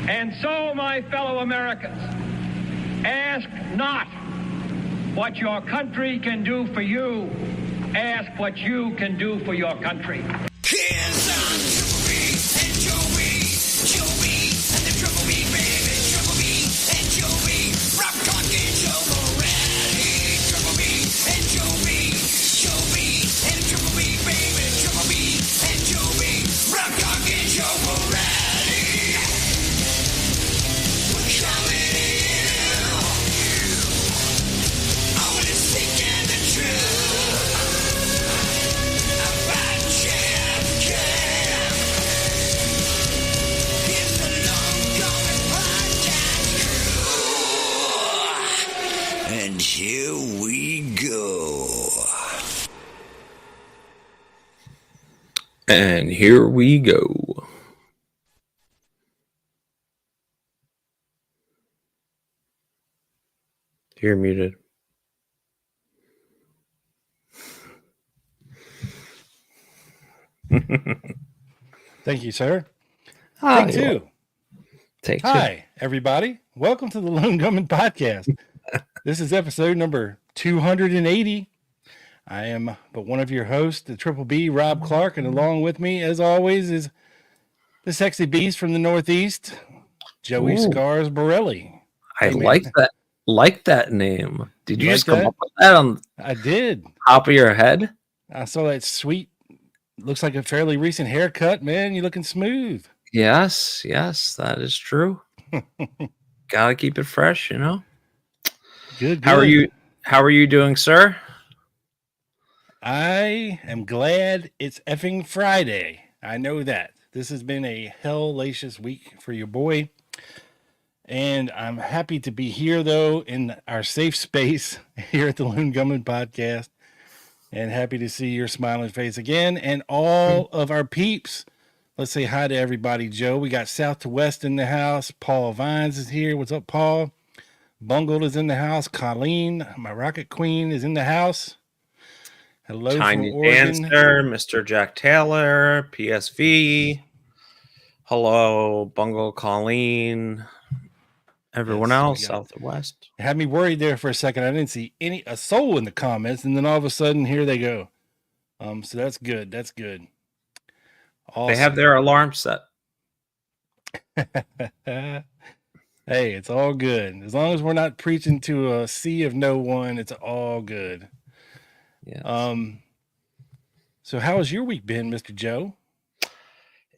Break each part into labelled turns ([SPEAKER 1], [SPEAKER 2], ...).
[SPEAKER 1] And so, my fellow Americans, ask not what your country can do for you. Ask what you can do for your country.
[SPEAKER 2] Hands on Triple B and JOEB and the Triple B, baby, Triple B and JOEB. Rock on, get your morality. Triple B and JOEB and Triple B, baby, Triple B and JOEB. Rock on, get your morality. We're coming in. Always seeking the truth. About JFK. Here's the long-going podcast crew. And here we go.
[SPEAKER 3] And here we go. You're muted.
[SPEAKER 4] Thank you, sir.
[SPEAKER 3] Hi,
[SPEAKER 4] Take two.
[SPEAKER 3] Take two.
[SPEAKER 4] Hi, everybody. Welcome to the Lone Gunman Podcast. This is episode number 280. I am but one of your hosts, the Triple B, Rob Clark, and along with me, as always, is the sexy beast from the Northeast, Joey
[SPEAKER 3] Ooh.
[SPEAKER 4] Scars Borelli.
[SPEAKER 3] I
[SPEAKER 4] Hey, man.
[SPEAKER 3] like that name. Did you
[SPEAKER 4] You
[SPEAKER 3] just
[SPEAKER 4] like
[SPEAKER 3] come
[SPEAKER 4] that?
[SPEAKER 3] up with that on
[SPEAKER 4] I did.
[SPEAKER 3] top of your head?
[SPEAKER 4] I saw that sweet, looks like a fairly recent haircut, man. You're looking smooth.
[SPEAKER 3] Yes, that is true. Gotta keep it fresh, you know.
[SPEAKER 4] Good.
[SPEAKER 3] How are you doing, sir?
[SPEAKER 4] I am glad it's effing Friday. I know that. This has been a hellacious week for your boy. And I'm happy to be here, though, in our safe space here at the Lone Gunman Podcast. And happy to see your smiling face again. And all of our peeps. Let's say hi to everybody, Joe. We got South to West in the house. Paul Vines is here. What's up, Paul? Bungled is in the house. Colleen, my Rocket Queen, is in the house. Hello
[SPEAKER 3] Tiny
[SPEAKER 4] from Oregon.
[SPEAKER 3] Dancer, Mr. Jack Taylor, PSV. Hello, Bungle Colleen. Everyone
[SPEAKER 4] Yes,
[SPEAKER 3] else,
[SPEAKER 4] we got-
[SPEAKER 3] South and West.
[SPEAKER 4] It had me worried there for a second. I didn't see a soul in the comments, and then all of a sudden, here they go. So that's good. That's good. Awesome.
[SPEAKER 3] They have their alarm set.
[SPEAKER 4] Hey, it's all good. As long as we're not preaching to a sea of no one, it's all good.
[SPEAKER 3] Yeah.
[SPEAKER 4] So how has your week been, Mr. Joe?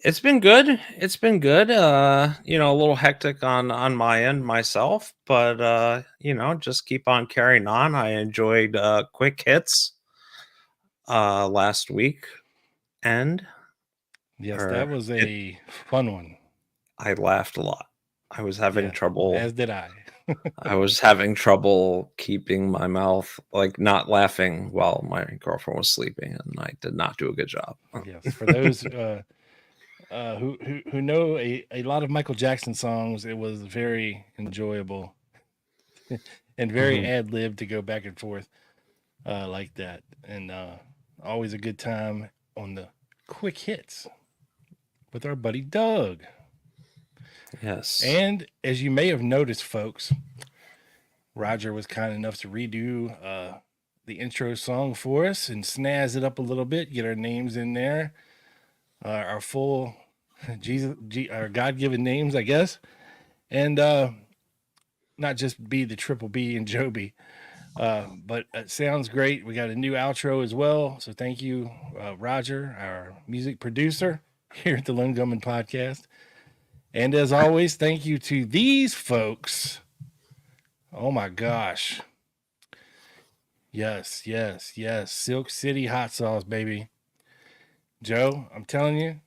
[SPEAKER 3] It's been good. It's been good. A little hectic on my end myself, but just keep on carrying on. I enjoyed Quick Hits last week, and
[SPEAKER 4] Yes, that was a fun one.
[SPEAKER 3] I laughed a lot. I was having trouble.
[SPEAKER 4] As did I.
[SPEAKER 3] I was having trouble keeping my mouth, like, not laughing while my girlfriend was sleeping, and I did not do a good job.
[SPEAKER 4] Yes, for those who know a lot of Michael Jackson songs, it was very enjoyable and very ad-lib to go back and forth like that, and always a good time on the Quick Hits with our buddy Doug.
[SPEAKER 3] Yes.
[SPEAKER 4] And as you may have noticed, folks, Roger was kind enough to redo the intro song for us and snazz it up a little bit, get our names in there, our full our God-given names, I guess, and not just be the Triple B and JOEB, but it sounds great. We got a new outro as well, so thank you, Roger, our music producer here at the Lone Gunman Podcast. And as always, thank you to these folks. Oh my gosh. Yes. Silk City hot sauce, baby. Joe, I'm telling you,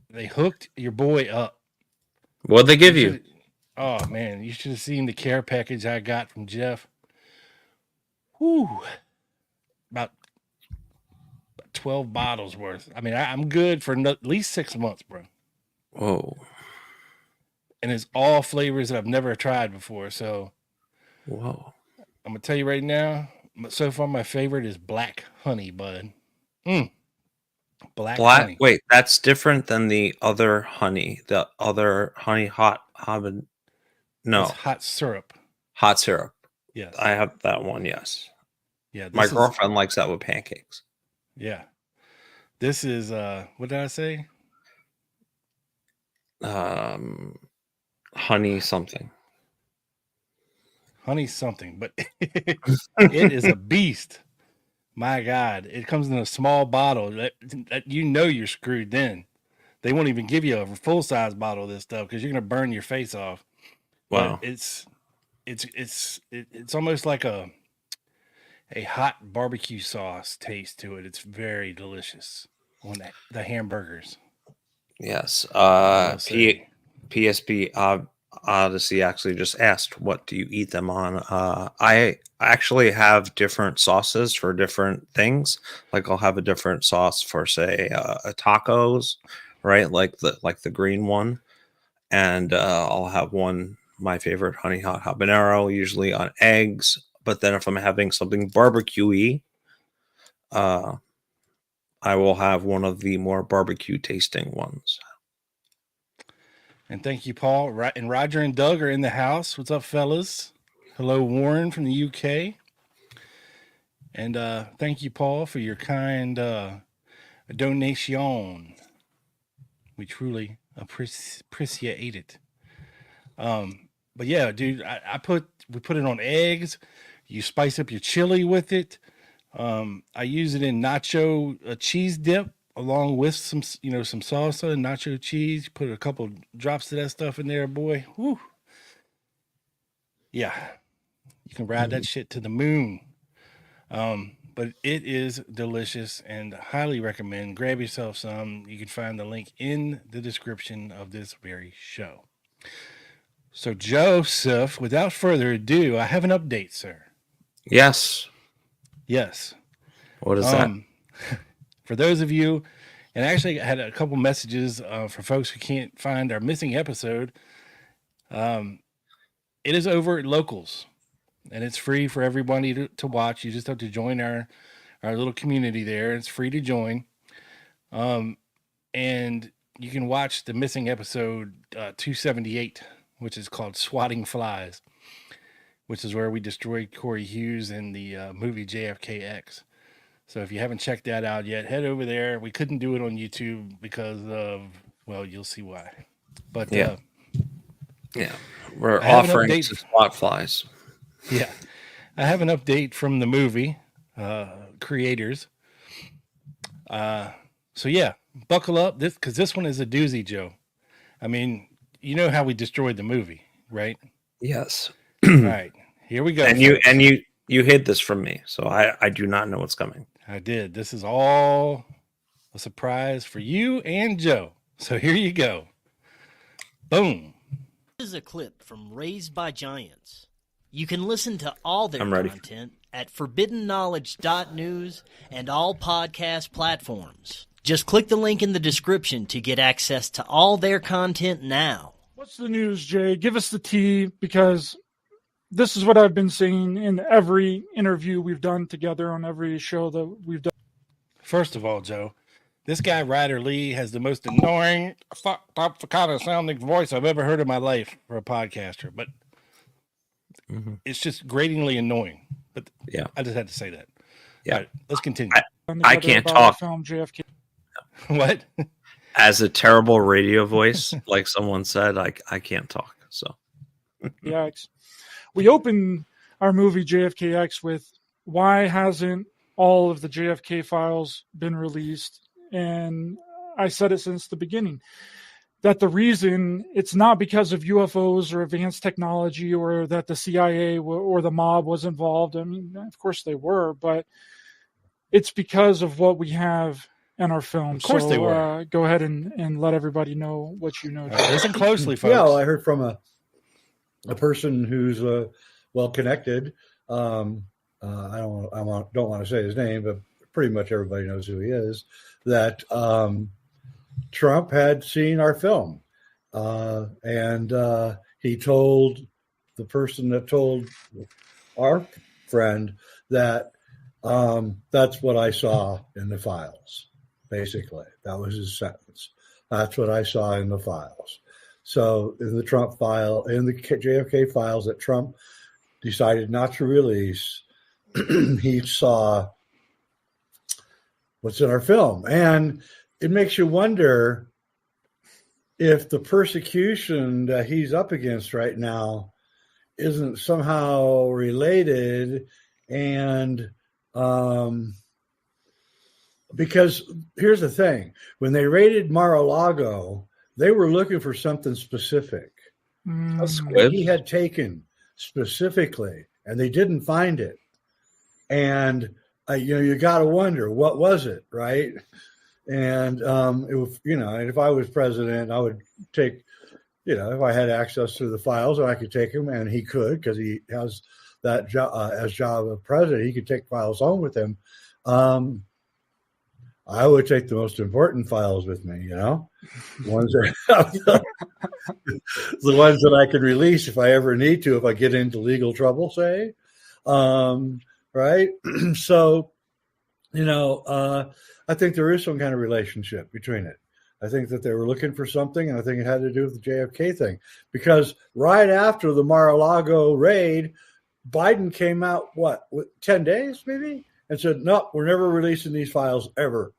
[SPEAKER 4] they hooked your boy up.
[SPEAKER 3] What'd they give you?
[SPEAKER 4] Oh man, you should have seen the care package I got from Jeff. Whew. About 12 bottles worth. I mean, I'm good for at least 6 months, bro.
[SPEAKER 3] Whoa.
[SPEAKER 4] And it's all flavors that I've never tried before. So,
[SPEAKER 3] whoa.
[SPEAKER 4] I'm going to tell you right now, so far my favorite is black honey, bud. Black honey.
[SPEAKER 3] Wait, that's different than the other honey. The other honey hot haban. No,
[SPEAKER 4] That's hot syrup.
[SPEAKER 3] hot syrup.
[SPEAKER 4] Yes.
[SPEAKER 3] I have that one. Yes.
[SPEAKER 4] Yeah.
[SPEAKER 3] My girlfriend likes that with pancakes.
[SPEAKER 4] Yeah. This is what did I say?
[SPEAKER 3] Honey something.
[SPEAKER 4] Honey something, but it is a beast. My God, it comes in a small bottle. That you're screwed. Then they won't even give you a full size bottle of this stuff because you're gonna burn your face off.
[SPEAKER 3] Wow.
[SPEAKER 4] But it's almost like a hot barbecue sauce taste to it. It's very delicious on the hamburgers.
[SPEAKER 3] Yes.
[SPEAKER 4] I'll say.
[SPEAKER 3] PSP Odyssey actually just asked, "What do you eat them on?" I actually have different sauces for different things. Like I'll have a different sauce for, say, tacos, right? Like the green one, and I'll have one. My favorite, honey hot habanero, usually on eggs. But then if I'm having something barbecue-y, I will have one of the more barbecue tasting ones.
[SPEAKER 4] And thank you, Paul. And Roger and Doug are in the house. What's up, fellas? Hello, Warren from the UK. And thank you, Paul, for your kind donation. We truly appreciate it. But yeah, dude, we put it on eggs. You spice up your chili with it. I use it in nacho cheese dip along with some salsa and nacho cheese. Put a couple drops of that stuff in there, boy. Woo. Yeah, you can ride that shit to the moon. But it is delicious and highly recommend. Grab yourself some. You can find the link in the description of this very show. So, Joseph, without further ado, I have an update, sir.
[SPEAKER 3] Yes.
[SPEAKER 4] Yes.
[SPEAKER 3] What is that?
[SPEAKER 4] For those of you, and actually I had a couple messages for folks who can't find our missing episode. It is over at Locals, and it's free for everybody to watch. You just have to join our little community there. It's free to join. And you can watch the missing episode 278, which is called Swatting Flies, which is where we destroyed Corey Hughes in the movie JFK. So if you haven't checked that out yet, head over there. We couldn't do it on YouTube because of, well, you'll see why. But
[SPEAKER 3] yeah, we're offering to swat flies.
[SPEAKER 4] Yeah, I have an update from the movie creators. So yeah, buckle up because this one is a doozy, Joe. I mean, you know how we destroyed the movie, right?
[SPEAKER 3] Yes.
[SPEAKER 4] All right, here we go.
[SPEAKER 3] And you hid this from me, so I do not know what's coming.
[SPEAKER 4] I did. This is all a surprise for you and Joe. So here you go. Boom.
[SPEAKER 5] This is a clip from Raised by Giants. You can listen to all their content at forbiddenknowledge.news and all podcast platforms. Just click the link in the description to get access to all their content now.
[SPEAKER 6] What's the news, Jay? Give us the tea, because this is what I've been saying in every interview we've done together on every show that we've done.
[SPEAKER 4] First of all, Joe, this guy, Ryder Lee, has the most annoying, fucked up kind of sounding voice I've ever heard in my life for a podcaster. But it's just gratingly annoying. But yeah, I just had to say that. Yeah, all right, let's continue.
[SPEAKER 3] I can't talk.
[SPEAKER 6] Film JFK.
[SPEAKER 4] What?
[SPEAKER 3] As a terrible radio voice, like someone said, I can't talk. So,
[SPEAKER 6] yeah, we open our movie JFKX with, why hasn't all of the JFK files been released? And I said it since the beginning, that the reason, it's not because of UFOs or advanced technology or that the CIA or the mob was involved. I mean, of course they were, but it's because of what we have in our film.
[SPEAKER 4] Of course they were.
[SPEAKER 6] Go ahead and let everybody know what you know.
[SPEAKER 4] Listen closely, folks.
[SPEAKER 7] Yeah, well, I heard from a person who's well connected. I don't want to say his name, but pretty much everybody knows who he is. That Trump had seen our film, and he told the person that told our friend that that's what I saw in the files. basically. That was his sentence. That's what I saw in the files. So in the Trump file, in the JFK files that Trump decided not to release, he saw what's in our film. And it makes you wonder if the persecution that he's up against right now isn't somehow related. And because here's the thing, when they raided Mar-a-Lago, they were looking for something specific that he had taken specifically, and they didn't find it. And you got to wonder, what was it, right? And it was, and if I was president, I would take, if I had access to the files, I could take them, and he could, because he has that job as job of president. He could take files home with him. I would take the most important files with me, ones that the ones that I could release if I ever need to, if I get into legal trouble, say, right? So, I think there is some kind of relationship between it. I think that they were looking for something, and I think it had to do with the JFK thing, because right after the Mar-a-Lago raid, Biden came out, with 10 days maybe, and said, no, we're never releasing these files ever.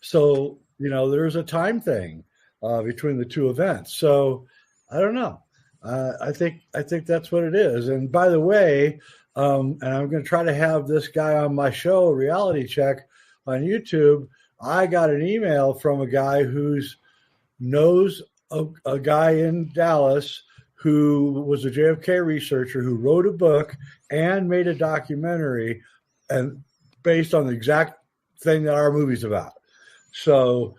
[SPEAKER 7] So, there's a time thing between the two events. So I don't know. I think that's what it is. And by the way, and I'm going to try to have this guy on my show, Reality Check, on YouTube. I got an email from a guy who knows a guy in Dallas who was a JFK researcher who wrote a book and made a documentary, and based on the exact thing that our movie's about. So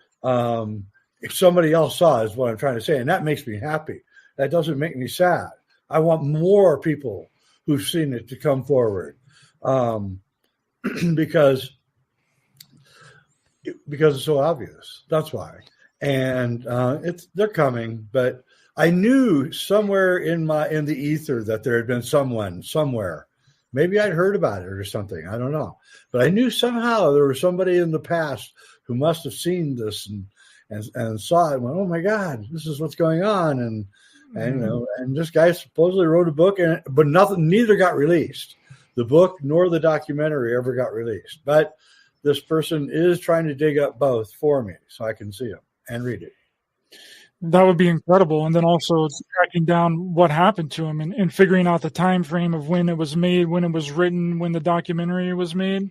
[SPEAKER 7] if somebody else saw it, is what I'm trying to say, and that makes me happy. That doesn't make me sad. I want more people who've seen it to come forward, because it's so obvious. That's why. And they're coming, but I knew somewhere in the ether that there had been someone somewhere. Maybe I'd heard about it or something. I don't know. But I knew somehow there was somebody in the past who must have seen this and saw it and went, oh my God, this is what's going on. And this guy supposedly wrote a book, but neither got released. The book nor the documentary ever got released. But this person is trying to dig up both for me so I can see them and read it.
[SPEAKER 6] That would be incredible. And then also tracking down what happened to him and figuring out the time frame of when it was made, when it was written, when the documentary was made.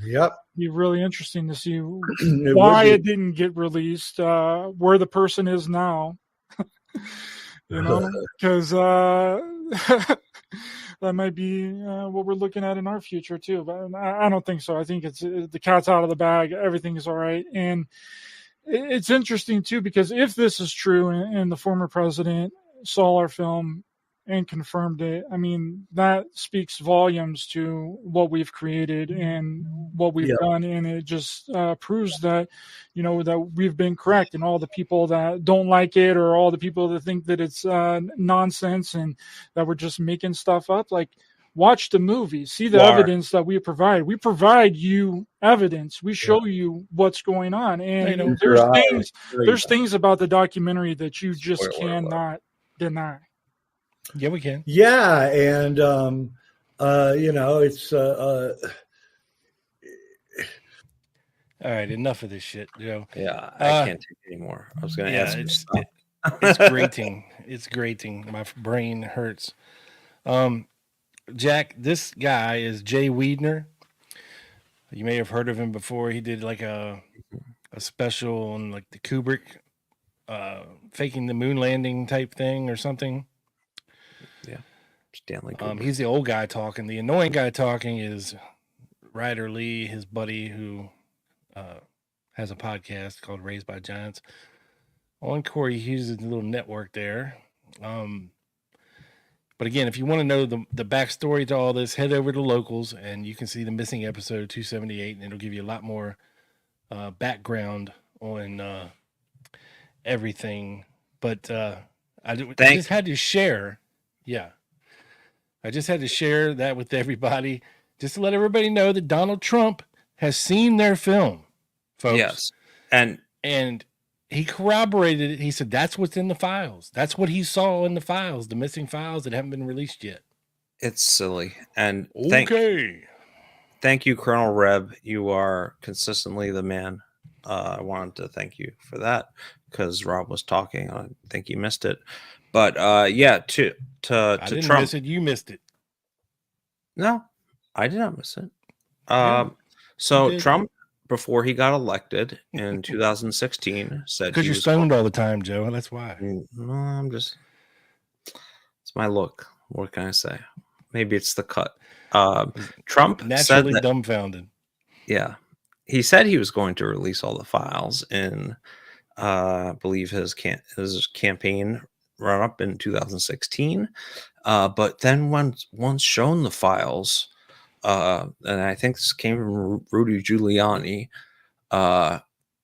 [SPEAKER 7] Yep.
[SPEAKER 6] Be really interesting to see why it didn't get released, where the person is now. Because that might be what we're looking at in our future too. But I don't think so. I think it's the cat's out of the bag. Everything is all right. And it's interesting too, because if this is true and the former president saw our film and confirmed it, I mean, that speaks volumes to what we've created and what we've done. And it just proves that, that we've been correct, and all the people that don't like it, or all the people that think that it's nonsense and that we're just making stuff up, like, watch the movie, see the evidence that we provide. We provide you evidence. We show you what's going on. And there's things about the documentary that you just cannot deny.
[SPEAKER 4] Yeah, we can.
[SPEAKER 7] Yeah, and it's
[SPEAKER 4] all right. Enough of this shit, Joe.
[SPEAKER 3] Yeah, I can't take it anymore. I was going to ask.
[SPEAKER 4] It's grating. It's grating. My brain hurts. Jack, this guy is Jay Weidner. You may have heard of him before. He did like a special on like the Kubrick faking the moon landing type thing or something.
[SPEAKER 3] Yeah. Stanley Kubrick.
[SPEAKER 4] He's the old guy talking. The annoying guy talking is Ryder Lee, his buddy, who has a podcast called Raised by Giants. On Corey Hughes' little network there. But again, if you want to know the backstory to all this, head over to Locals and you can see the missing episode 278, and it'll give you a lot more background on everything. But I just had to share. Yeah. I just had to share that with everybody, just to let everybody know that Donald Trump has seen their film, folks.
[SPEAKER 3] Yes. And
[SPEAKER 4] he corroborated it. He said that's what's in the files. That's what he saw in the files, the missing files that haven't been released yet.
[SPEAKER 3] It's silly. And
[SPEAKER 4] Thank
[SPEAKER 3] you, Colonel Reb. You are consistently the man. I wanted to thank you for that because Rob was talking. I think you missed it. But yeah, to
[SPEAKER 4] I didn't
[SPEAKER 3] Trump.
[SPEAKER 4] miss it. You missed it.
[SPEAKER 3] No, I did not miss it.
[SPEAKER 4] Yeah,
[SPEAKER 3] So Trump, before he got elected in 2016, said
[SPEAKER 4] because you're stoned all the time, Joe. That's why.
[SPEAKER 3] No, I'm just. It's my look. What can I say? Maybe it's the cut. Trump
[SPEAKER 4] Naturally
[SPEAKER 3] said that,
[SPEAKER 4] dumbfounded.
[SPEAKER 3] Yeah, he said he was going to release all the files in, I believe his campaign run up in 2016. But then once shown the files, and I think this came from Rudy Giuliani,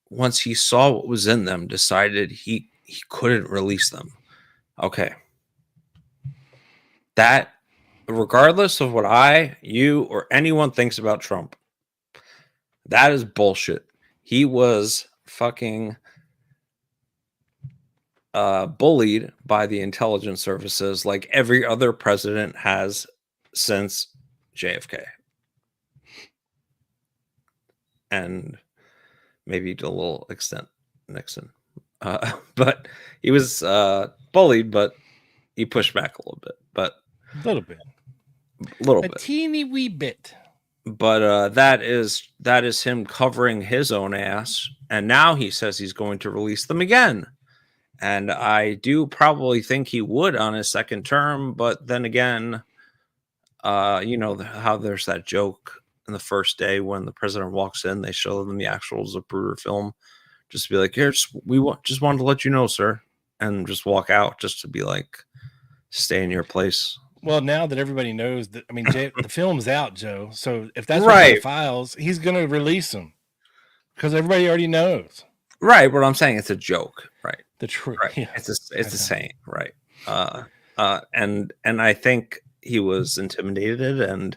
[SPEAKER 3] once he saw what was in them, decided he couldn't release them. Okay. That, regardless of what you, or anyone thinks about Trump, that is bullshit. He was fucking bullied by the intelligence services like every other president has since JFK. And maybe to a little extent Nixon. But he was bullied, but he pushed back a little bit. But a
[SPEAKER 4] teeny wee bit.
[SPEAKER 3] But that is him covering his own ass, and now he says he's going to release them again. And I do probably think he would on his second term, but then again, you know how there's that joke in the first day when the president walks in, they show them the actual Zapruder film, just to be like, here, just wanted to let you know, sir, and just walk out, just to be like, stay in your place.
[SPEAKER 4] Well, now that everybody knows that, I mean, the film's out, Joe. So if that's right, the files, he's going to release them because everybody already knows.
[SPEAKER 3] Right, but I'm saying it's a joke, right?
[SPEAKER 4] The truth,
[SPEAKER 3] right?
[SPEAKER 4] Yeah.
[SPEAKER 3] It's a saying, right? And I think he was intimidated, and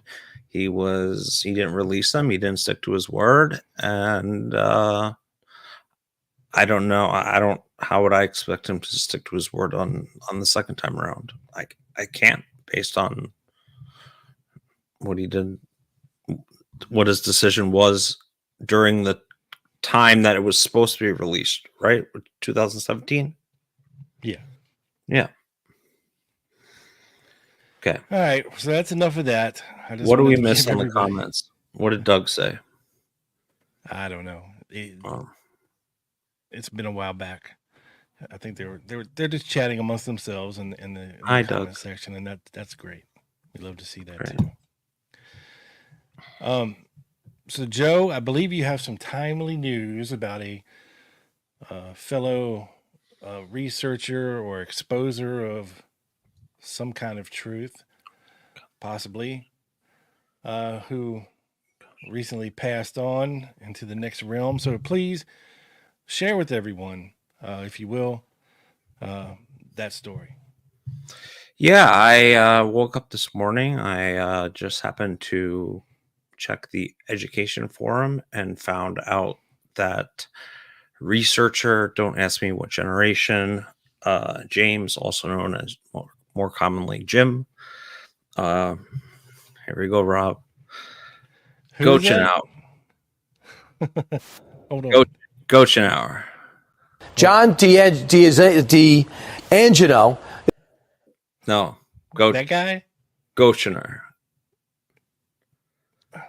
[SPEAKER 3] he didn't release them. He didn't stick to his word, and I don't know. How would I expect him to stick to his word on the second time around? I can't, based on what he did, what his decision was during the time that it was supposed to be released, right? 2017.
[SPEAKER 4] Yeah.
[SPEAKER 3] Okay.
[SPEAKER 4] All right. So that's enough of that.
[SPEAKER 3] What do we miss in the comments? What did Doug say?
[SPEAKER 4] I don't know. It's been a while back. I think they're just chatting amongst themselves in the comment section, and that's great. We love to see that too. So Joe, I believe you have some timely news about a fellow researcher or exposer of some kind of truth, possibly, who recently passed on into the next realm. So please share with everyone, if you will, that story.
[SPEAKER 3] Yeah, I woke up this morning. I just happened to check the education forum and found out that researcher, don't ask me what generation, James, also known as more commonly Jim. Here we go, Rob. Gochenauer.
[SPEAKER 4] Hold on.
[SPEAKER 3] Gochenauer.
[SPEAKER 8] John D'Angelo.
[SPEAKER 3] No.
[SPEAKER 4] That guy?
[SPEAKER 3] Gochenauer.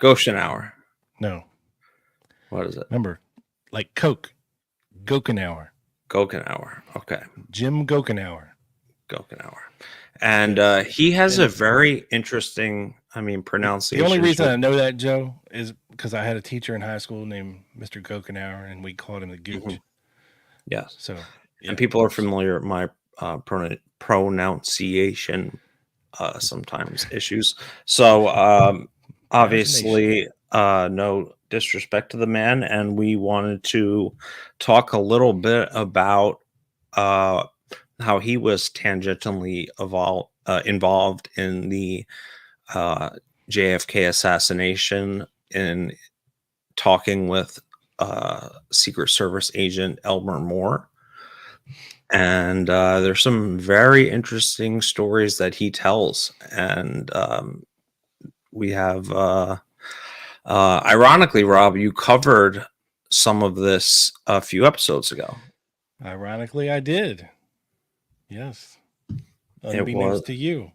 [SPEAKER 3] Gochenauer.
[SPEAKER 4] No.
[SPEAKER 3] What is it?
[SPEAKER 4] Remember, like Coke. Gochenauer.
[SPEAKER 3] Gochenauer. Okay.
[SPEAKER 4] Jim Gochenauer.
[SPEAKER 3] Gochenauer. And he has a very interesting, pronunciation.
[SPEAKER 4] The only reason I know that, Joe, is because I had a teacher in high school named Mr. Gochenauer, and we called him the Gooch.
[SPEAKER 3] Mm-hmm. Yes.
[SPEAKER 4] So, yeah.
[SPEAKER 3] And people are familiar with my pronunciation sometimes issues. So obviously, no disrespect to the man, and we wanted to talk a little bit about how he was tangentially involved in the JFK assassination, in talking with Secret Service agent Elmer Moore. And there's some very interesting stories that he tells. And we have, ironically, Rob, you covered some of this a few episodes ago.
[SPEAKER 4] Ironically, I did. Yes.
[SPEAKER 3] It
[SPEAKER 4] Unbeknownst
[SPEAKER 3] was
[SPEAKER 4] to you.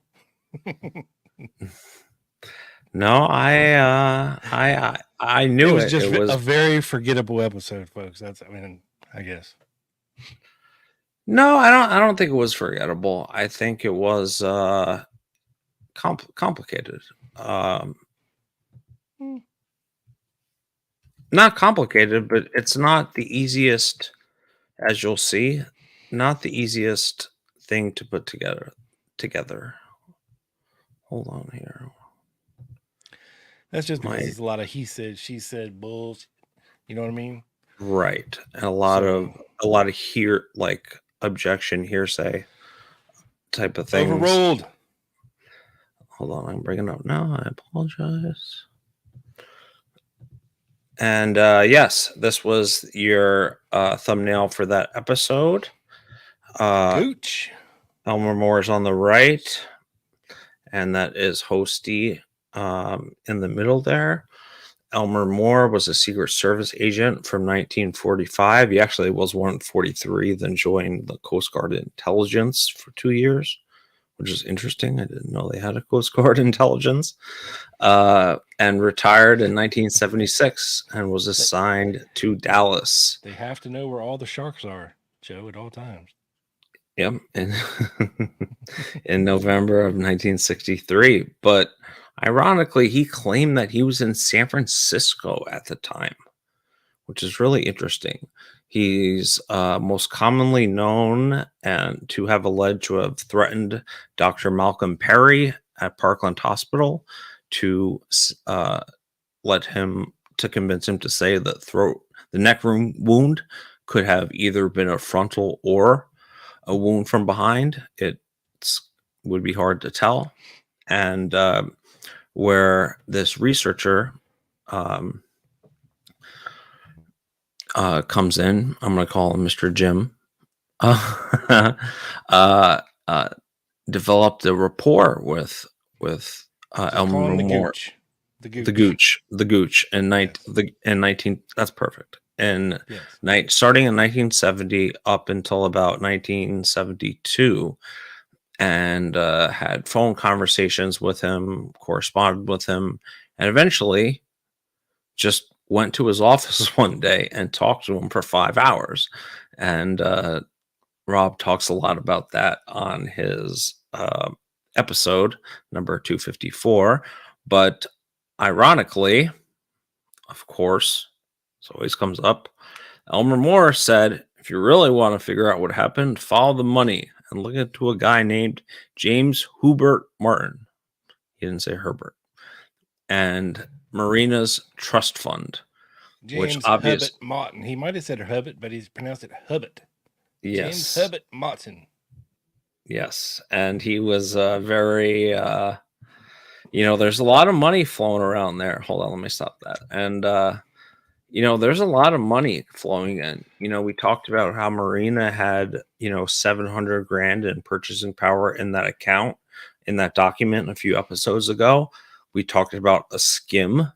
[SPEAKER 3] no, I knew
[SPEAKER 4] It was
[SPEAKER 3] it.
[SPEAKER 4] just
[SPEAKER 3] It was
[SPEAKER 4] a very forgettable episode, folks. I guess.
[SPEAKER 3] no, I don't think it was forgettable. I think it was complicated. Not complicated, but it's not the easiest, as you'll see, not the easiest thing to put together. Hold on here.
[SPEAKER 4] That's just because it's a lot of he said, she said bullshit. You know what I mean?
[SPEAKER 3] Right. And a lot of here, like objection, hearsay type of things.
[SPEAKER 4] Overruled.
[SPEAKER 3] Hold on, I'm bringing up now. I apologize. And yes, this was your thumbnail for that episode.
[SPEAKER 4] Gooch.
[SPEAKER 3] Elmer Moore is on the right, and that is Hosty in the middle there. Elmer Moore was a Secret Service agent from 1945. He actually was 143, then joined the Coast Guard Intelligence for 2 years, which is interesting. I didn't know they had a Coast Guard Intelligence. And retired in 1976 and was assigned to Dallas.
[SPEAKER 4] They have to know where all the sharks are, Joe, at all times.
[SPEAKER 3] Yep. In November of 1963. But ironically, he claimed that he was in San Francisco at the time, which is really interesting. He's most commonly known and to have alleged to have threatened Dr. Malcolm Perry at Parkland Hospital to convince him to say that the neck wound could have either been a frontal or a wound from behind. It would be hard to tell. And where this researcher comes in, I'm going to call him Mr. Jim, developed a rapport with Elmer Moore. The Gooch in 19. That's perfect. And starting in 1970 up until about 1972, and had phone conversations with him, corresponded with him, and eventually just went to his office one day and talked to him for 5 hours. And Rob talks a lot about that on his episode number 254. But ironically, of course, this always comes up, Elmer Moore said, if you really want to figure out what happened, follow the money and look into a guy named James Hubert Martin. He didn't say Herbert. And Marina's Trust Fund.
[SPEAKER 4] James Hubbard Martin. He might have said Hubbard, but he's pronounced it Hubbard.
[SPEAKER 3] Yes.
[SPEAKER 4] James Hubbard Martin.
[SPEAKER 3] Yes. And he was very, there's a lot of money flowing around there. Hold on, let me stop that. And, there's a lot of money flowing in. We talked about how Marina had, $700,000 in purchasing power in that account, in that document a few episodes ago. We talked about a skim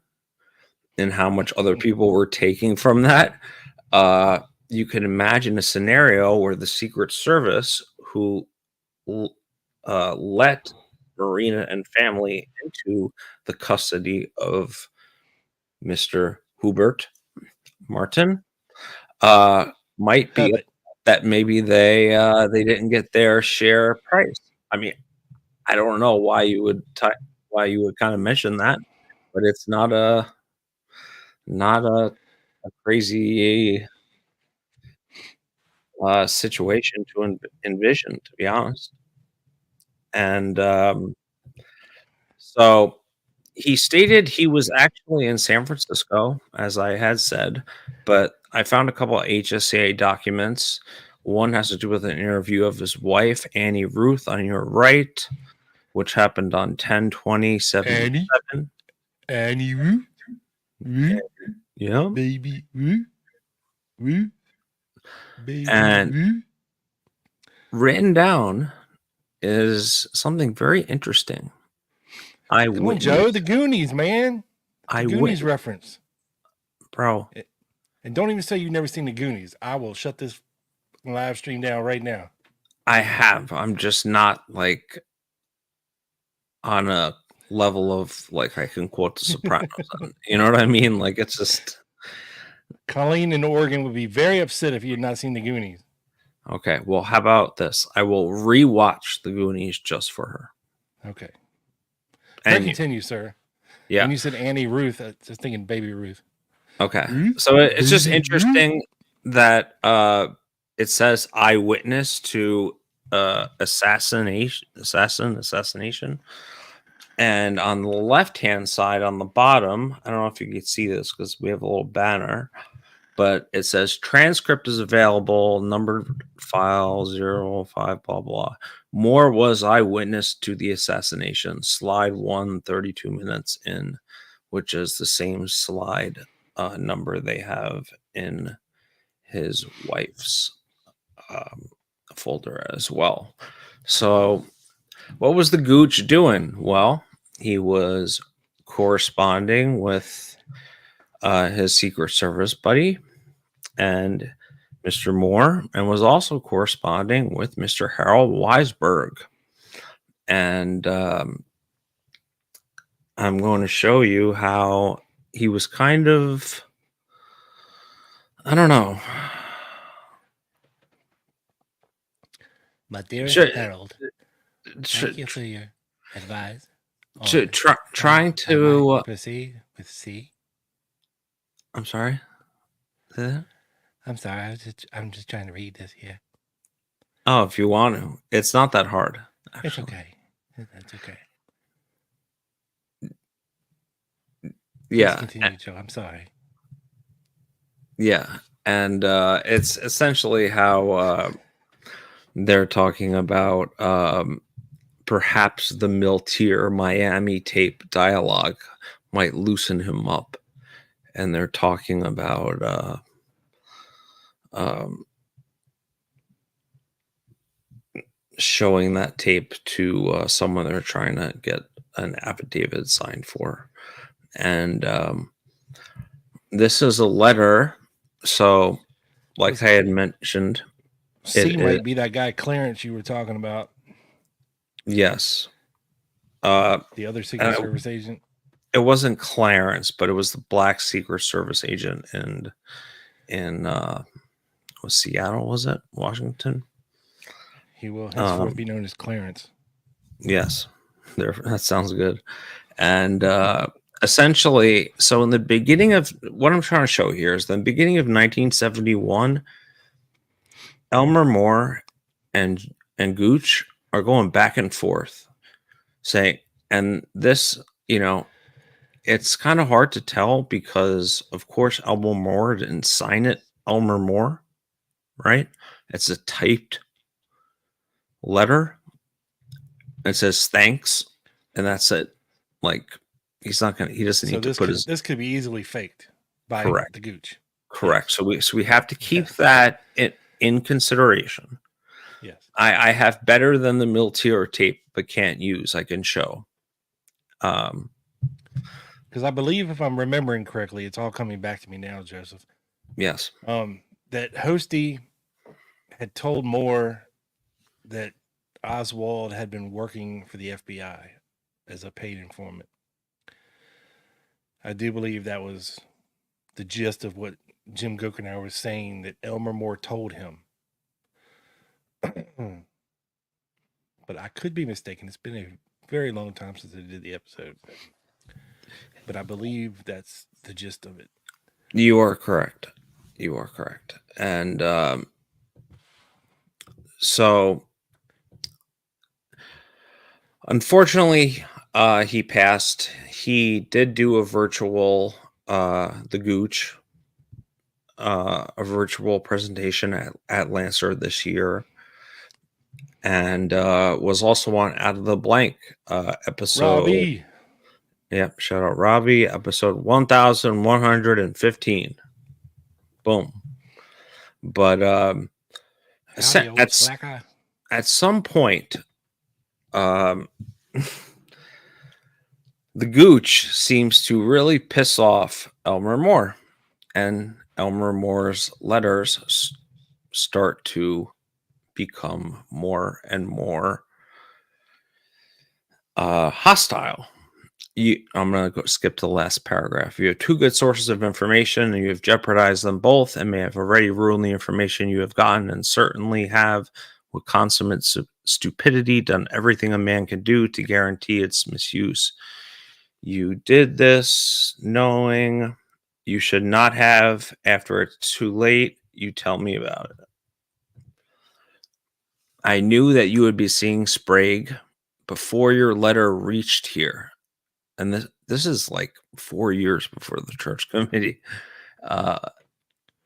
[SPEAKER 3] and how much other people were taking from that. You can imagine a scenario where the Secret Service, who let Marina and family into the custody of Mr. Hubert Martin, might be that maybe they didn't get their share price. I mean, I don't know why you would kind of mention that, but it's not a crazy situation to envision, to be honest. And so he stated he was actually in San Francisco, as I had said, but I found a couple of HSA documents. One has to do with an interview of his wife, Annie Ruth, on your right, which happened on 10/20/77.
[SPEAKER 4] Annie Ruth?
[SPEAKER 3] Yeah.
[SPEAKER 4] Baby Ruth? Woo. Baby.
[SPEAKER 3] And
[SPEAKER 4] woo.
[SPEAKER 3] written down is something very interesting.
[SPEAKER 4] Come on, Joe. The Goonies, man. The Goonies reference.
[SPEAKER 3] Bro.
[SPEAKER 4] And don't even say you've never seen the Goonies. I will shut this live stream down right now.
[SPEAKER 3] I have. I'm just not like on a level of like I can quote The Sopranos. You know what I mean? Like it's just.
[SPEAKER 4] Colleen in Oregon would be very upset if you had not seen the Goonies.
[SPEAKER 3] Okay, well, how about this? I will rewatch the Goonies just for her.
[SPEAKER 4] Okay.
[SPEAKER 3] And
[SPEAKER 4] continue, sir.
[SPEAKER 3] Yeah.
[SPEAKER 4] When you said Annie Ruth, I was thinking Baby Ruth.
[SPEAKER 3] Okay. So it's just interesting that it says eyewitness to assassination. And on the left-hand side, on the bottom, I don't know if you can see this because we have a little banner, but it says transcript is available, numbered file 05, blah, blah. Moore was eyewitness to the assassination. Slide 1, 32 minutes in, which is the same slide number they have in his wife's folder as well. So what was the Gooch doing? Well, he was corresponding with his Secret Service buddy and Mr. Moore, and was also corresponding with Mr. Harold Weisberg. And I'm going to show you how he was kind of, I don't know.
[SPEAKER 4] My dearest Harold, thank you for your advice.
[SPEAKER 3] Trying to
[SPEAKER 4] proceed with C.
[SPEAKER 3] I'm sorry.
[SPEAKER 4] I'm sorry. I'm just trying to read this here.
[SPEAKER 3] Oh, if you want to, it's not that hard. Actually.
[SPEAKER 4] It's okay. That's okay.
[SPEAKER 3] Yeah.
[SPEAKER 4] Please continue, Joe. I'm sorry.
[SPEAKER 3] Yeah, and it's essentially how they're talking about perhaps the Miltier Miami tape dialogue might loosen him up, and they're talking about showing that tape to someone they're trying to get an affidavit signed for. And this is a letter. So, like I had mentioned,
[SPEAKER 4] C might be that guy Clarence you were talking about.
[SPEAKER 3] Yes.
[SPEAKER 4] The other Secret Service agent.
[SPEAKER 3] It wasn't Clarence, but it was the black Secret Service agent in was Seattle, was it? Washington?
[SPEAKER 4] He will henceforth be known as Clarence.
[SPEAKER 3] Yes. That sounds good. And essentially, so in the beginning of what I'm trying to show here is the beginning of 1971, Elmer Moore and Gooch are going back and forth saying, and this, you know, it's kind of hard to tell because, of course, Elmer Moore didn't sign it Elmer Moore, right? It's a typed letter. It says thanks, and that's it. Like, he's not gonna. He doesn't need to put his.
[SPEAKER 4] This could be easily faked by the Gooch.
[SPEAKER 3] Correct. So we have to keep that in consideration.
[SPEAKER 4] Yes.
[SPEAKER 3] I have better than the Miltier tape, but can't use. I can show.
[SPEAKER 4] Because I believe, if I'm remembering correctly, it's all coming back to me now, Joseph.
[SPEAKER 3] Yes.
[SPEAKER 4] That Hosty had told Moore that Oswald had been working for the FBI as a paid informant. I do believe that was the gist of what Jim Gokenauer was saying, that Elmer Moore told him. But I could be mistaken. It's been a very long time since I did the episode. But I believe that's the gist of it.
[SPEAKER 3] You are correct. You are correct. And so, unfortunately, he passed. He did do a virtual, the Gooch, a virtual presentation at Lancer this year, and was also on Out of the Blank episode.
[SPEAKER 4] Robbie.
[SPEAKER 3] Yep, shout out Robbie, episode 1115. Boom. But
[SPEAKER 4] Howdy, old slacker.
[SPEAKER 3] at some point, the Gooch seems to really piss off Elmer Moore, and Elmer Moore's letters start to become more and more hostile. I'm going to skip to the last paragraph. You have two good sources of information, and you have jeopardized them both, and may have already ruined the information you have gotten, and certainly have, with consummate stupidity, done everything a man can do to guarantee its misuse. You did this knowing you should not have. After it's too late, you tell me about it. I knew that you would be seeing Sprague before your letter reached here. And this is like 4 years before the church committee.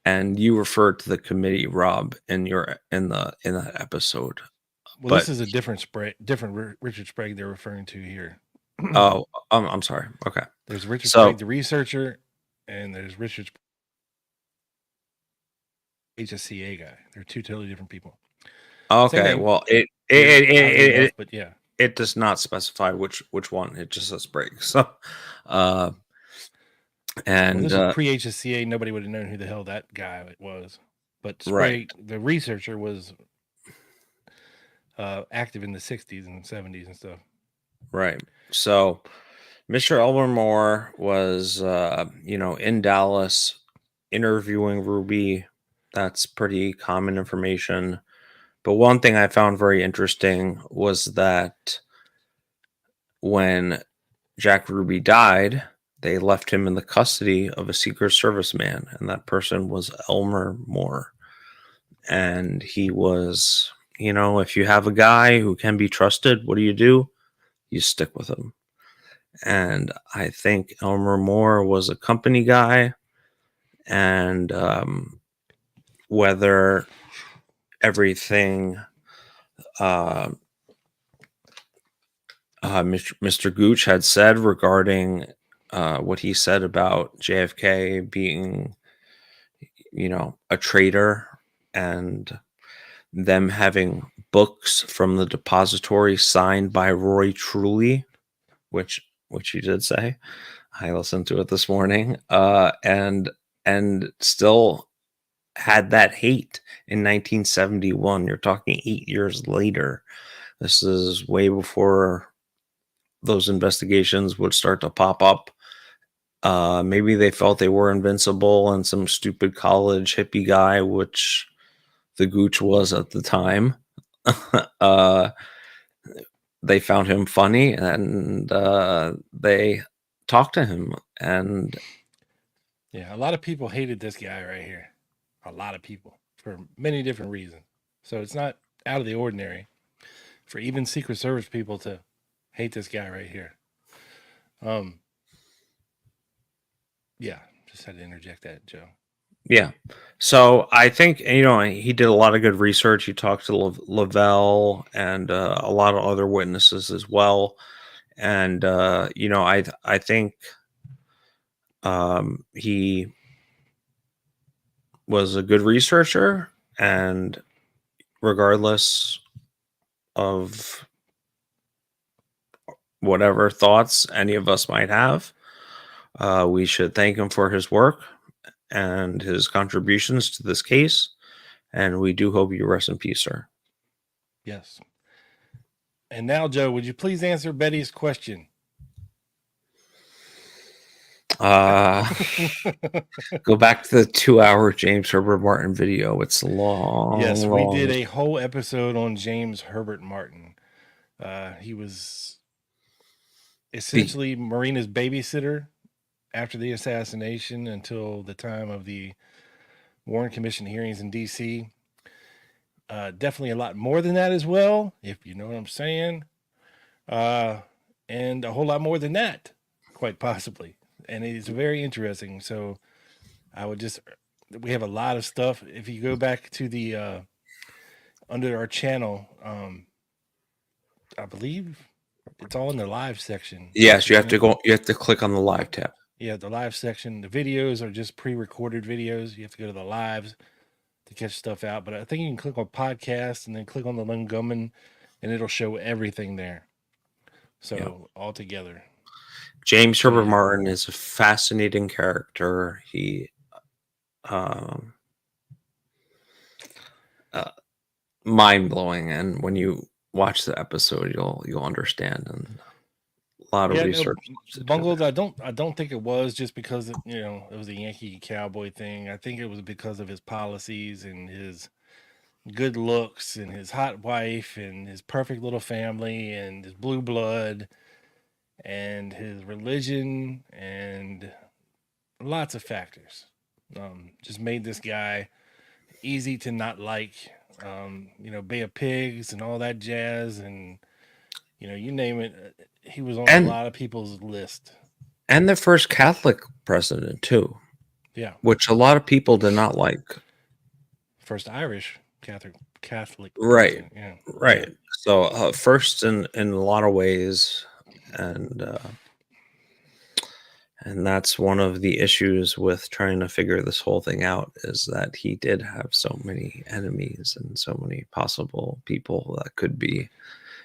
[SPEAKER 3] And you referred to the committee, Rob, in that episode.
[SPEAKER 4] Well, this is a different Richard Sprague they're referring to here.
[SPEAKER 3] Oh, I'm sorry. Okay.
[SPEAKER 4] There's Richard Sprague, the researcher, and there's Richard HSCA guy. They're two totally different people.
[SPEAKER 3] Okay. Well,
[SPEAKER 4] but yeah,
[SPEAKER 3] it does not specify which one. It just says Sprague. So, and
[SPEAKER 4] this is pre-HSCA. Nobody would have known who the hell that guy was. But Sprague, the researcher, was active in the 60s and 70s and stuff.
[SPEAKER 3] Right. So, Mr. Elmer Moore was, in Dallas interviewing Ruby. That's pretty common information. But one thing I found very interesting was that when Jack Ruby died, they left him in the custody of a Secret Service man, and that person was Elmer Moore. And he was, if you have a guy who can be trusted, what do? You stick with him. And I think Elmer Moore was a company guy, and whether everything Mr. Gooch had said regarding what he said about JFK being, a traitor, and them having books from the depository signed by Roy Truly, which he did say. I listened to it this morning, and still had that hate in 1971. You're talking 8 years later. This is way before those investigations would start to pop up. Maybe they felt they were invincible, and some stupid college hippie guy, which the Gooch was at the time, they found him funny, and they talked to him. And
[SPEAKER 4] yeah, a lot of people hated this guy right here. A lot of people, for many different reasons. So it's not out of the ordinary for even Secret Service people to hate this guy right here. Yeah, just had to interject that, Joe.
[SPEAKER 3] Yeah. So I think, he did a lot of good research. He talked to Lavelle and a lot of other witnesses as well. And, I think he was a good researcher, and regardless of whatever thoughts any of us might have, we should thank him for his work and his contributions to this case. And we do hope you rest in peace, sir.
[SPEAKER 4] Yes. And now, Joe, would you please answer Betty's question?
[SPEAKER 3] Go back to the 2-hour James Herbert Martin video. It's long.
[SPEAKER 4] Yes, we did a whole episode on James Herbert Martin. He was essentially Marina's babysitter after the assassination until the time of the Warren Commission hearings in D.C. Definitely a lot more than that as well, if you know what I'm saying. And a whole lot more than that, quite possibly. And it's very interesting. So we have a lot of stuff. If you go back to the under our channel, I believe it's all in the live section.
[SPEAKER 3] Yes, you have to click on the live tab.
[SPEAKER 4] Yeah, the live section. The videos are just pre-recorded videos. You have to go to the lives to catch stuff out, but I think you can click on podcast and then click on the Lone Gunman, and it'll show everything there. So all together.
[SPEAKER 3] James Herbert Martin is a fascinating character. He, mind blowing, and when you watch the episode, you'll understand. And a lot of research.
[SPEAKER 4] Bungles, I don't think it was just because it was a Yankee Cowboy thing. I think it was because of his policies and his good looks and his hot wife and his perfect little family and his blue blood and his religion and lots of factors. Just made this guy easy to not like. Bay of Pigs and all that jazz, and you name it, he was on a lot of people's list.
[SPEAKER 3] And the first Catholic president too.
[SPEAKER 4] Yeah.
[SPEAKER 3] Which a lot of people did not like.
[SPEAKER 4] First Irish Catholic.
[SPEAKER 3] Right.
[SPEAKER 4] President. Yeah.
[SPEAKER 3] Right. So first in a lot of ways, and that's one of the issues with trying to figure this whole thing out, is that he did have so many enemies and so many possible people that could be,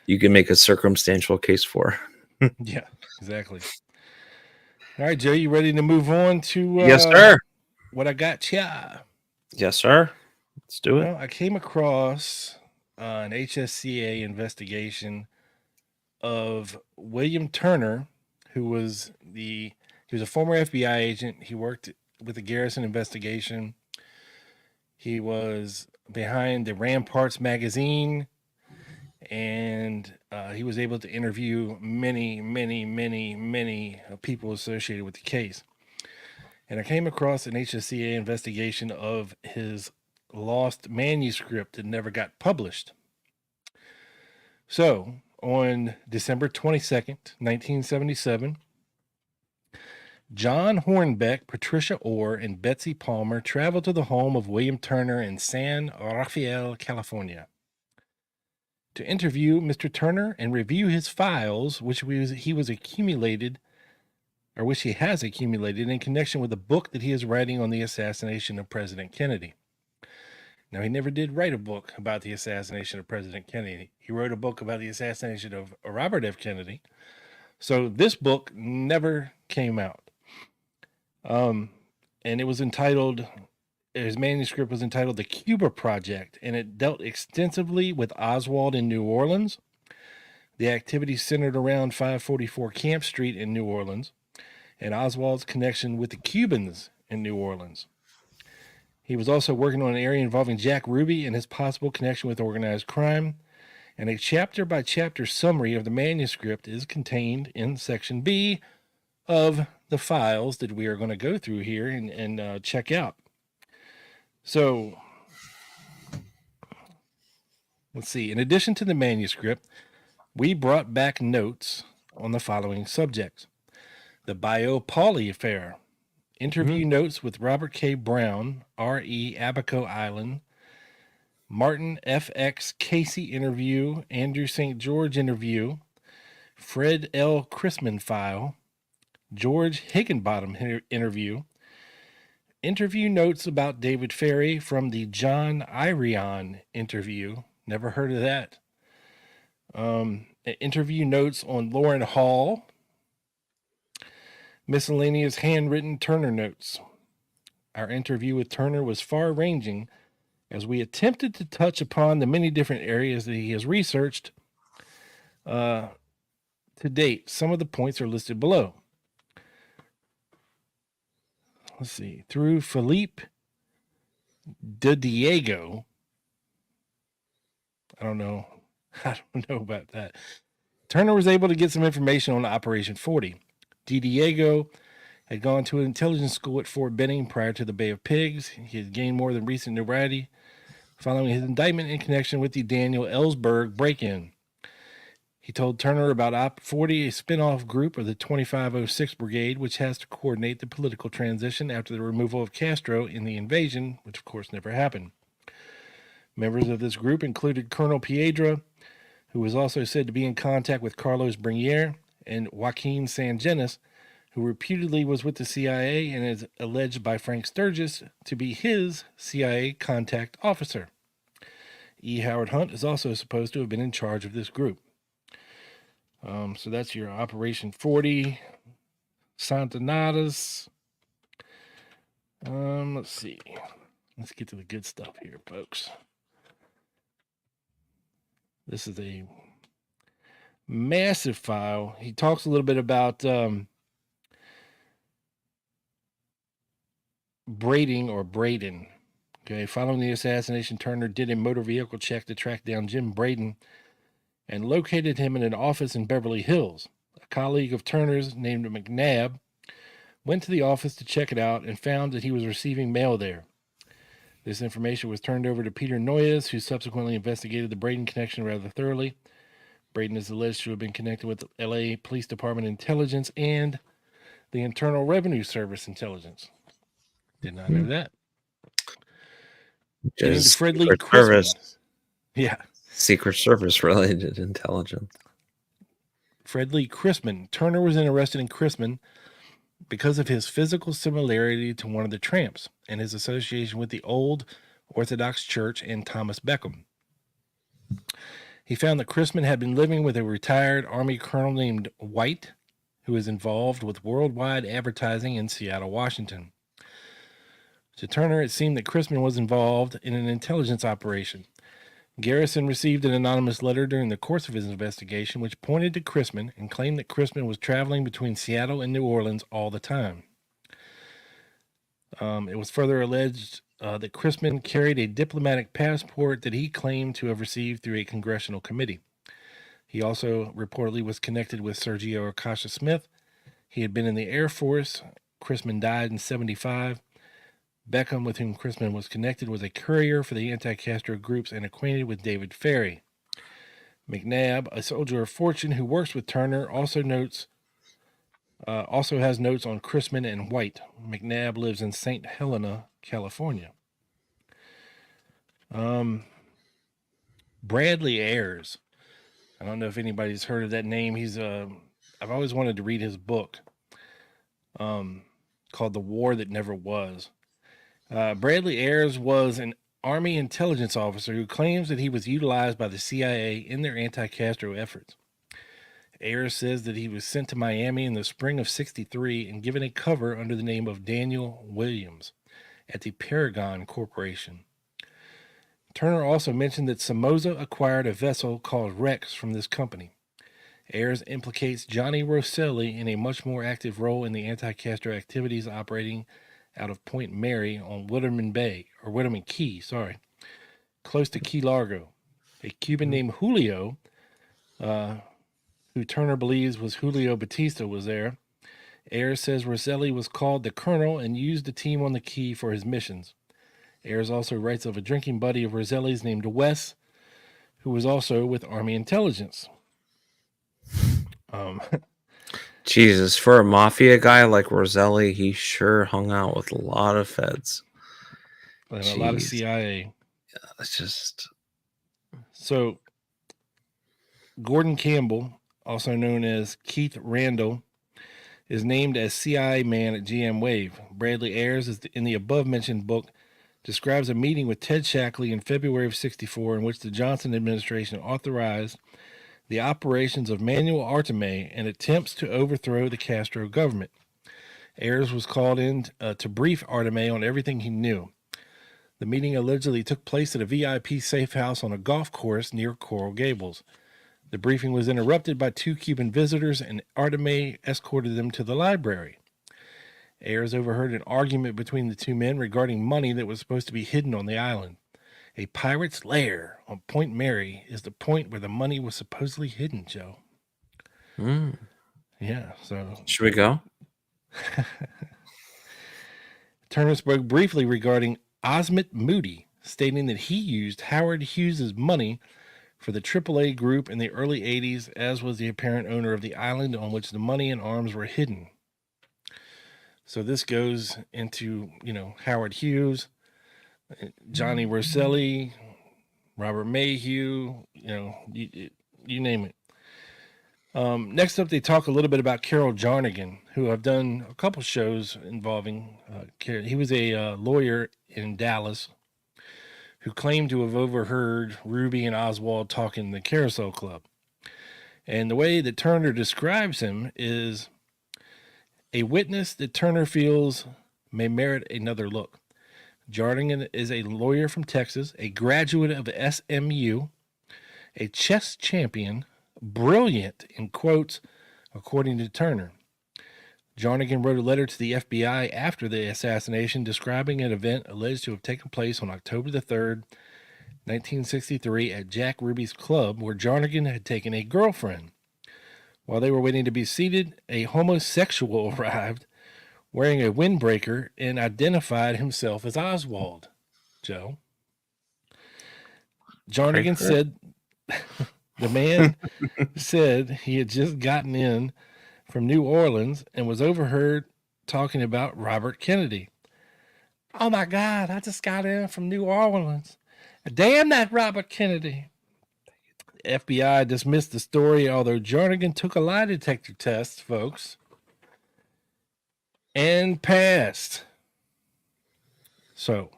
[SPEAKER 3] you can make a circumstantial case for.
[SPEAKER 4] Yeah, exactly. All right, Joe, you ready to move on to
[SPEAKER 3] yes, sir.
[SPEAKER 4] What I got? Yeah.
[SPEAKER 3] Yes, sir. Let's do it.
[SPEAKER 4] Well, I came across an HSCA investigation of William Turner, who was a former FBI agent. He worked with the Garrison investigation. He was behind the Ramparts magazine, and he was able to interview many people associated with the case. And I came across an HSCA investigation of his lost manuscript that never got published. So, on December 22nd, 1977, John Hornbeck, Patricia Orr, and Betsy Palmer traveled to the home of William Turner in San Rafael, California, to interview Mr. Turner and review his files, which he has accumulated in connection with a book that he is writing on the assassination of President Kennedy. Now, he never did write a book about the assassination of President Kennedy. He wrote a book about the assassination of Robert F. Kennedy. So this book never came out. And it was entitled, his manuscript was entitled The Cuba Project, and it dealt extensively with Oswald in New Orleans. The activity centered around 544 Camp Street in New Orleans, and Oswald's connection with the Cubans in New Orleans. He was also working on an area involving Jack Ruby and his possible connection with organized crime, and a chapter-by-chapter summary of the manuscript is contained in Section B of the files that we are going to go through here and check out. So, let's see. In addition to the manuscript, we brought back notes on the following subjects: the Bayou Pauley affair, interview notes with Robert K. Brown, R.E. Abaco Island, Martin F.X. Casey interview, Andrew St. George interview, Fred L. Chrisman file, George Higginbottom interview, interview notes about David Ferry from the John Irion interview. Never heard of that. Interview notes on Lauren Hall. Miscellaneous handwritten Turner notes. Our interview with Turner was far-ranging as we attempted to touch upon the many different areas that he has researched to date. Some of the points are listed below. Let's see. Through Philippe de Diego. I don't know about that. Turner was able to get some information on Operation 40. De Diego had gone to an intelligence school at Fort Benning prior to the Bay of Pigs. He had gained more than recent notoriety following his indictment in connection with the Daniel Ellsberg break-in. He told Turner about Op 40, a spin-off group of the 2506 Brigade, which has to coordinate the political transition after the removal of Castro in the invasion, which of course never happened. Members of this group included Colonel Piedra, who was also said to be in contact with Carlos Bernier, and Joaquin Sangenis, who reputedly was with the CIA and is alleged by Frank Sturgis to be his CIA contact officer. E. Howard Hunt is also supposed to have been in charge of this group. So that's your Operation 40, Santonadas. Let's see. Let's get to the good stuff here, folks. This is a massive file. He talks a little bit about Braden. Okay, following the assassination, Turner did a motor vehicle check to track down Jim Braden and located him in an office in Beverly Hills. A colleague of Turner's named McNabb went to the office to check it out and found that he was receiving mail there. This information was turned over to Peter Noyes, who subsequently investigated the Braden connection rather thoroughly. Braden is alleged to have been connected with the LA Police Department intelligence and the Internal Revenue Service intelligence. Did not know that.
[SPEAKER 3] Just
[SPEAKER 4] Fredley
[SPEAKER 3] Secret
[SPEAKER 4] Crispin.
[SPEAKER 3] Service.
[SPEAKER 4] Yeah.
[SPEAKER 3] Secret Service related intelligence.
[SPEAKER 4] Fredley Crispin. Turner was interested in Crispin because of his physical similarity to one of the tramps and his association with the old Orthodox Church and Thomas Beckham. He found that Crispin had been living with a retired Army colonel named White, who was involved with worldwide advertising in Seattle, Washington. To Turner, it seemed that Crispin was involved in an intelligence operation. Garrison received an anonymous letter during the course of his investigation which pointed to Crispin and claimed that Crispin was traveling between Seattle and New Orleans all the time. It was further alleged that Crispin carried a diplomatic passport that he claimed to have received through a congressional committee. He also reportedly was connected with Sergio Akasha Smith. He had been in the Air Force. Crispin died in 1975. Beckham, with whom Crispin was connected, was a courier for the anti-Castro groups and acquainted with David Ferry. McNabb, a soldier of fortune who works with Turner, also has notes on Crispin and White. McNabb lives in St. Helena, California. Bradley Ayers. I don't know if anybody's heard of that name. He's I've always wanted to read his book called The War That Never Was. Bradley Ayers was an Army intelligence officer who claims that he was utilized by the CIA in their anti-Castro efforts. Ayers says that he was sent to Miami in the spring of 1963 and given a cover under the name of Daniel Williams at the Paragon Corporation. Turner also mentioned that Somoza acquired a vessel called Rex from this company. Ayers implicates Johnny Rosselli in a much more active role in the anti-Castro activities operating out of Point Mary on Whitterman Key, close to Key Largo. A Cuban named Julio, who Turner believes was Julio Batista, was there. Ayers says Rosselli was called the Colonel and used the team on the Key for his missions. Ayers also writes of a drinking buddy of Rosselli's named Wes, who was also with Army Intelligence.
[SPEAKER 3] Jesus, for a mafia guy like Rosselli, he sure hung out with a lot of feds.
[SPEAKER 4] And a lot of CIA.
[SPEAKER 3] Yeah, it's just...
[SPEAKER 4] So, Gordon Campbell, also known as Keith Randall, is named as CIA man at GM Wave. Bradley Ayers, in the above-mentioned book, describes a meeting with Ted Shackley in February of 1964 in which the Johnson administration authorized the operations of Manuel Artime and attempts to overthrow the Castro government. Ayers was called in to brief Artime on everything he knew. The meeting allegedly took place at a VIP safe house on a golf course near Coral Gables. The briefing was interrupted by two Cuban visitors, and Artime escorted them to the library. Ayers overheard an argument between the two men regarding money that was supposed to be hidden on the island. A pirate's lair on Point Mary is the point where the money was supposedly hidden, Joe. Yeah, so...
[SPEAKER 3] Should we go?
[SPEAKER 4] Turner spoke briefly regarding Osmond Moody, stating that he used Howard Hughes' money for the AAA group in the early 80s, as was the apparent owner of the island on which the money and arms were hidden. So this goes into, Howard Hughes, Johnny Rosselli, Robert Mayhew, you name it. Next up, they talk a little bit about Carol Jarnigan, who I've done a couple shows involving. He was a lawyer in Dallas who claimed to have overheard Ruby and Oswald talking in the Carousel Club. And the way that Turner describes him is a witness that Turner feels may merit another look. Jarnigan is a lawyer from Texas, a graduate of SMU, a chess champion, brilliant in quotes, according to Turner. Jarnigan wrote a letter to the FBI after the assassination describing an event alleged to have taken place on October the 3rd, 1963 at Jack Ruby's club where Jarnigan had taken a girlfriend. While they were waiting to be seated, a homosexual arrived wearing a windbreaker and identified himself as Oswald. Joe. Jarnigan said the man said he had just gotten in from New Orleans and was overheard talking about Robert Kennedy. Oh my God, I just got in from New Orleans. Damn that Robert Kennedy. The FBI dismissed the story, although Jarnigan took a lie detector test, folks, and passed. So,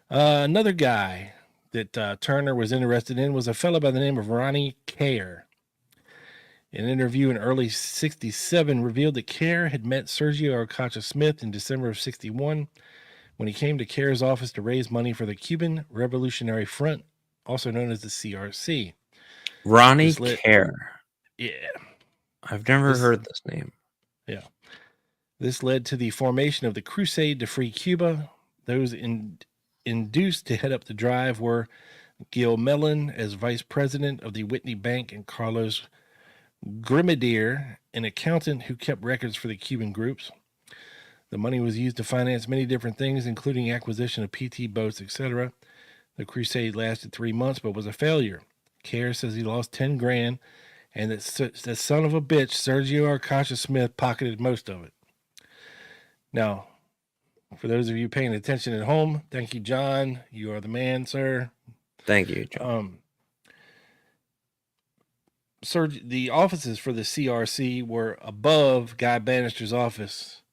[SPEAKER 4] another guy that Turner was interested in was a fellow by the name of Ronnie Kerr. An interview in early 1967 revealed that Kerr had met Sergio Arcacha Smith in December of 1961 when he came to Kerr's office to raise money for the Cuban Revolutionary Front, also known as the CRC.
[SPEAKER 3] Ronnie Kerr.
[SPEAKER 4] Yeah.
[SPEAKER 3] I've never heard this name.
[SPEAKER 4] Yeah. This led to the formation of the Crusade to Free Cuba. Those induced to head up the drive were Gil Mellon as vice president of the Whitney Bank and Carlos Grimadier, an accountant who kept records for the Cuban groups. The money was used to finance many different things, including acquisition of PT boats, etc. The crusade lasted 3 months, but was a failure. Kerr says he lost 10 grand, and that son of a bitch, Sergio Arcacha Smith, pocketed most of it. Now, for those of you paying attention at home, thank you, John. You are the man, sir.
[SPEAKER 3] Thank you, John.
[SPEAKER 4] The offices for the CRC were above Guy Bannister's office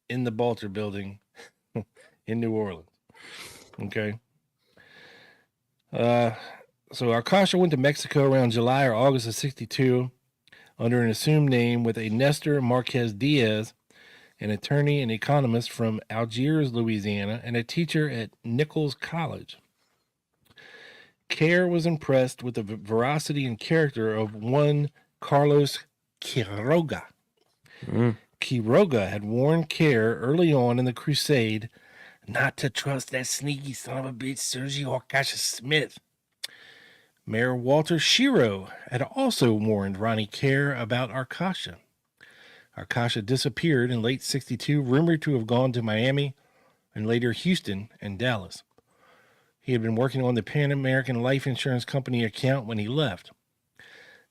[SPEAKER 4] in the Balter building in New Orleans. Okay. So Arcacha went to Mexico around July or August of 1962 under an assumed name with a Nestor Marquez Diaz, an attorney and economist from Algiers, Louisiana, and a teacher at Nichols College. Kerr was impressed with the veracity and character of one Carlos Quiroga. Quiroga had warned Kerr early on in the crusade not to trust that sneaky son of a bitch Sergio Arcacha Smith. Mayor Walter Shiro had also warned Ronnie Kerr about Arcacha. Arcacha disappeared in late 1962, rumored to have gone to Miami and later Houston and Dallas. He had been working on the Pan American Life Insurance Company account when he left.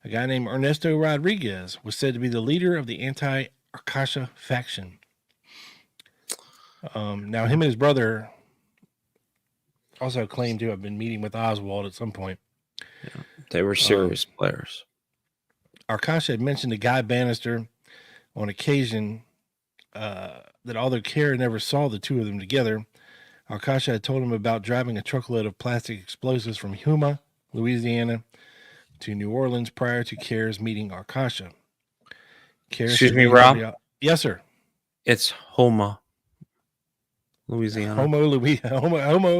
[SPEAKER 4] A guy named Ernesto Rodriguez was said to be the leader of the anti-Arcacha faction. Now, him and his brother also claimed to have been meeting with Oswald at some point.
[SPEAKER 3] Yeah, they were serious players.
[SPEAKER 4] Arcacha had mentioned to Guy Bannister on occasion that although Kerr never saw the two of them together, Arcacha had told him about driving a truckload of plastic explosives from Yuma, Louisiana, to New Orleans prior to Kerr's meeting Arcacha.
[SPEAKER 3] Excuse me, Rob?
[SPEAKER 4] Yes, sir.
[SPEAKER 3] It's Houma, Louisiana.
[SPEAKER 4] Homo,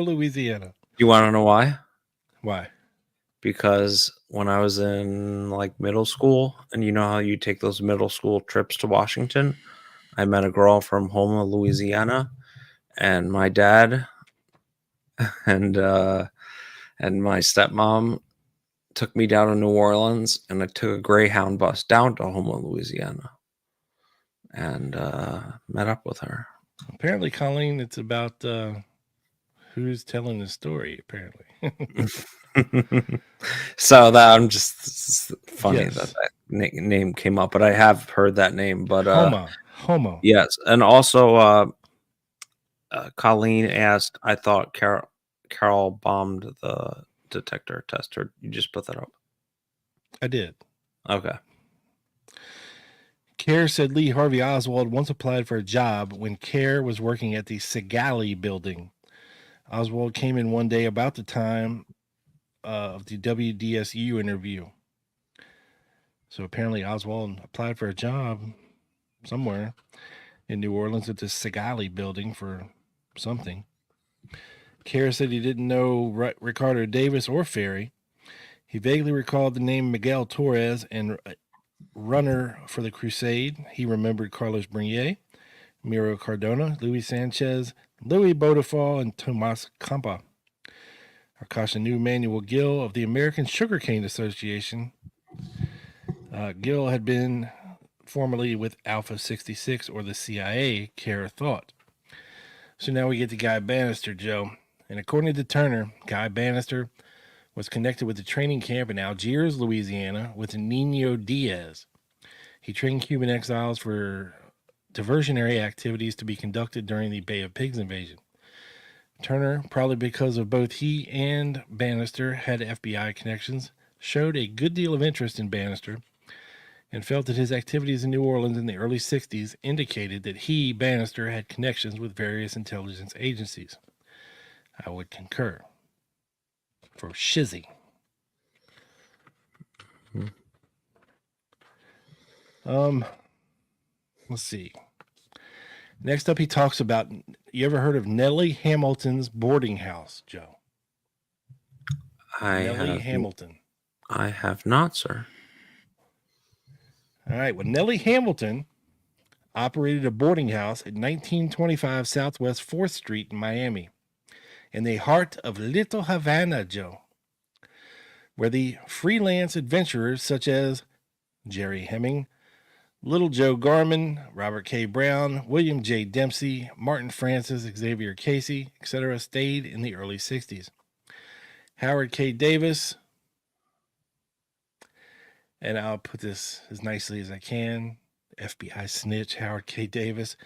[SPEAKER 4] Louisiana.
[SPEAKER 3] You want to know why?
[SPEAKER 4] Why?
[SPEAKER 3] Because when I was in like middle school, and you know how you take those middle school trips to Washington, I met a girl from Houma, Louisiana, and my dad and my stepmom took me down to New Orleans, and I took a Greyhound bus down to Houma, Louisiana, and met up with her.
[SPEAKER 4] Apparently, Colleen, it's about who's telling the story, apparently.
[SPEAKER 3] So that I'm just funny
[SPEAKER 4] Yes.
[SPEAKER 3] that name came up, but I have heard that name. But
[SPEAKER 4] Homo.
[SPEAKER 3] Yes, and also Colleen asked, I thought Carol bombed the detector tester. You just put that up.
[SPEAKER 4] I did.
[SPEAKER 3] Okay.
[SPEAKER 4] Kerr said Lee Harvey Oswald once applied for a job when Kerr was working at the Segali building. Oswald came in one day about the time of the WDSU interview. So apparently Oswald applied for a job somewhere in New Orleans at the Segali building for something. Kerr said he didn't know Ricardo Davis or Ferry. He vaguely recalled the name Miguel Torres and runner for the Crusade. He remembered Carlos Bernier, Miro Cardona, Luis Sanchez, Louis Bodefall, and Tomas Campa. Akasha knew Manuel Gill of the American Sugarcane Association. Gill had been formerly with Alpha 66 or the CIA, Kerr thought. So now we get to Guy Bannister, Joe. And according to Turner, Guy Bannister was connected with the training camp in Algiers, Louisiana, with Nino Diaz. He trained Cuban exiles for diversionary activities to be conducted during the Bay of Pigs invasion. Turner, probably because of both he and Bannister had FBI connections, showed a good deal of interest in Bannister and felt that his activities in New Orleans in the early 60s indicated that he, Bannister, had connections with various intelligence agencies. I would concur. For Shizzy. Let's see. Next up, he talks about, you ever heard of Nellie Hamilton's boarding house, Joe? Nellie Hamilton.
[SPEAKER 3] I have not, sir.
[SPEAKER 4] All right. Well, Nellie Hamilton operated a boarding house at 1925 Southwest 4th Street in Miami, in the heart of Little Havana, Joe, where the freelance adventurers such as Jerry Hemming, Little Joe Garman, Robert K. Brown, William J. Dempsey, Martin Francis, Xavier Casey, etc. stayed in the early 60s. Howard K. Davis, and I'll put this as nicely as I can, FBI snitch Howard K. Davis,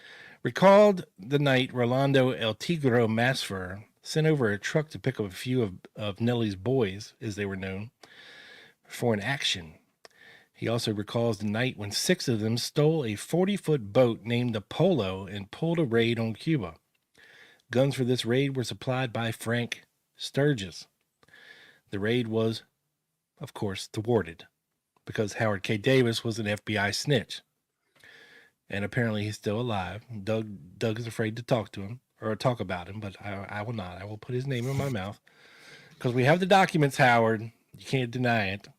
[SPEAKER 4] recalled the night Rolando El Tigro Masfer sent over a truck to pick up a few of Nellie's boys, as they were known, for an action. He also recalls the night when 6 of them stole a 40-foot boat named the Polo and pulled a raid on Cuba. Guns for this raid were supplied by Frank Sturgis. The raid was, of course, thwarted because Howard K. Davis was an FBI snitch. And apparently he's still alive. Doug is afraid to talk to him or talk about him, but I will not. I will put his name in my mouth because we have the documents, Howard. You can't deny it.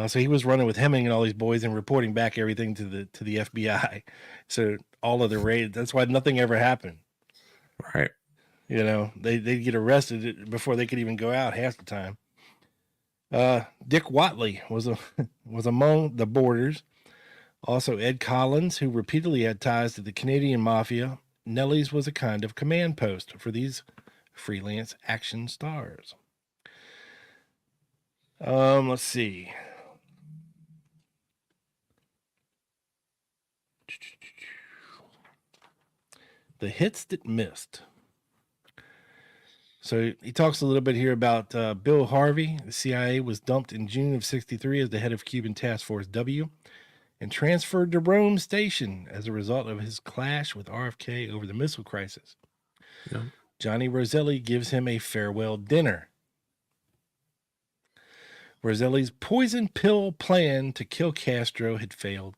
[SPEAKER 4] So he was running with Hemming and all these boys and reporting back everything to the FBI. So all of the raids, that's why nothing ever happened.
[SPEAKER 3] Right.
[SPEAKER 4] You know, they'd get arrested before they could even go out half the time. Dick Watley was among the boarders. Also Ed Collins, who repeatedly had ties to the Canadian Mafia. Nellie's was a kind of command post for these freelance action stars. Let's see. The hits that missed. So he talks a little bit here about Bill Harvey. The CIA was dumped in June of '63 as the head of Cuban Task Force W and transferred to Rome Station as a result of his clash with RFK over the missile crisis. Yeah. Johnny Roselli gives him a farewell dinner. Roselli's poison pill plan to kill Castro had failed.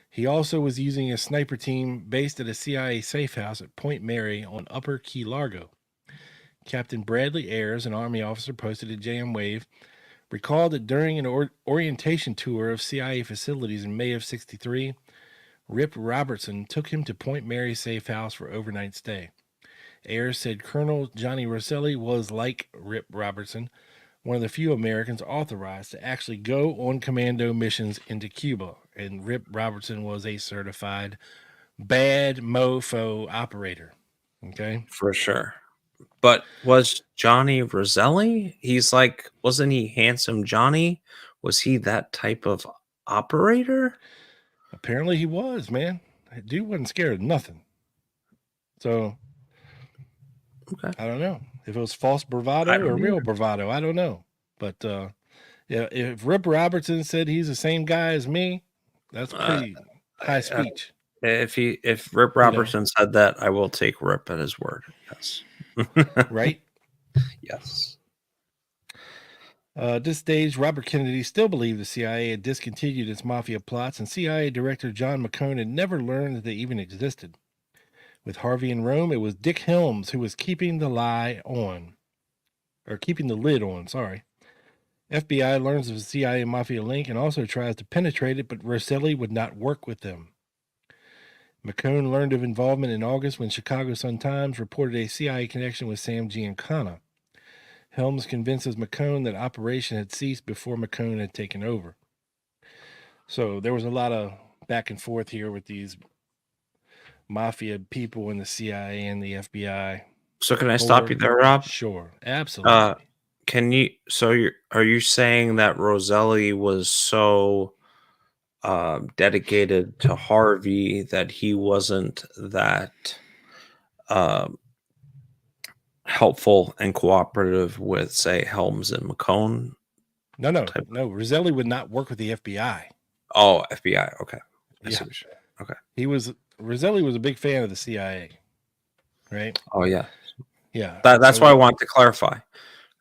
[SPEAKER 4] He also was using a sniper team based at a CIA safe house at Point Mary on Upper Key Largo. Captain Bradley Ayers, an Army officer posted at JOEB, recalled that during an orientation tour of CIA facilities in May of '63, Rip Robertson took him to Point Mary safe house for overnight stay. Ayers said Colonel Johnny Roselli was, like Rip Robertson, one of the few Americans authorized to actually go on commando missions into Cuba, and Rip Robertson was a certified bad mofo operator. Okay?
[SPEAKER 3] For sure. But was Johnny Roselli? He's like, wasn't he Handsome Johnny? Was he that type of operator?
[SPEAKER 4] Apparently he was, man. That dude wasn't scared of nothing. So, okay. I don't know if it was false bravado or real bravado. I don't know. But yeah, if Rip Robertson said he's the same guy as me, That's pretty high speech.
[SPEAKER 3] If Rip Robertson said that, I will take Rip at his word. Yes.
[SPEAKER 4] Right?
[SPEAKER 3] Yes.
[SPEAKER 4] At this stage, Robert Kennedy still believed the CIA had discontinued its mafia plots, and CIA Director John McCone had never learned that they even existed. With Harvey in Rome, it was Dick Helms who was keeping the lid on. FBI learns of the CIA mafia link and also tries to penetrate it, but Rosselli would not work with them. McCone learned of involvement in August when Chicago Sun-Times reported a CIA connection with Sam Giancana. Helms convinces McCone that operation had ceased before McCone had taken over. So there was a lot of back and forth here with these mafia people in the CIA and the FBI.
[SPEAKER 3] So can I stop you there, Rob?
[SPEAKER 4] Sure, absolutely.
[SPEAKER 3] Are you saying that Rosselli was so dedicated to Harvey that he wasn't that helpful and cooperative with, say, Helms and McCone?
[SPEAKER 4] No. Rosselli would not work with the FBI.
[SPEAKER 3] Oh, FBI. Okay. Okay.
[SPEAKER 4] Rosselli was a big fan of the CIA, right?
[SPEAKER 3] Oh yeah.
[SPEAKER 4] Yeah.
[SPEAKER 3] That's why I wanted to clarify.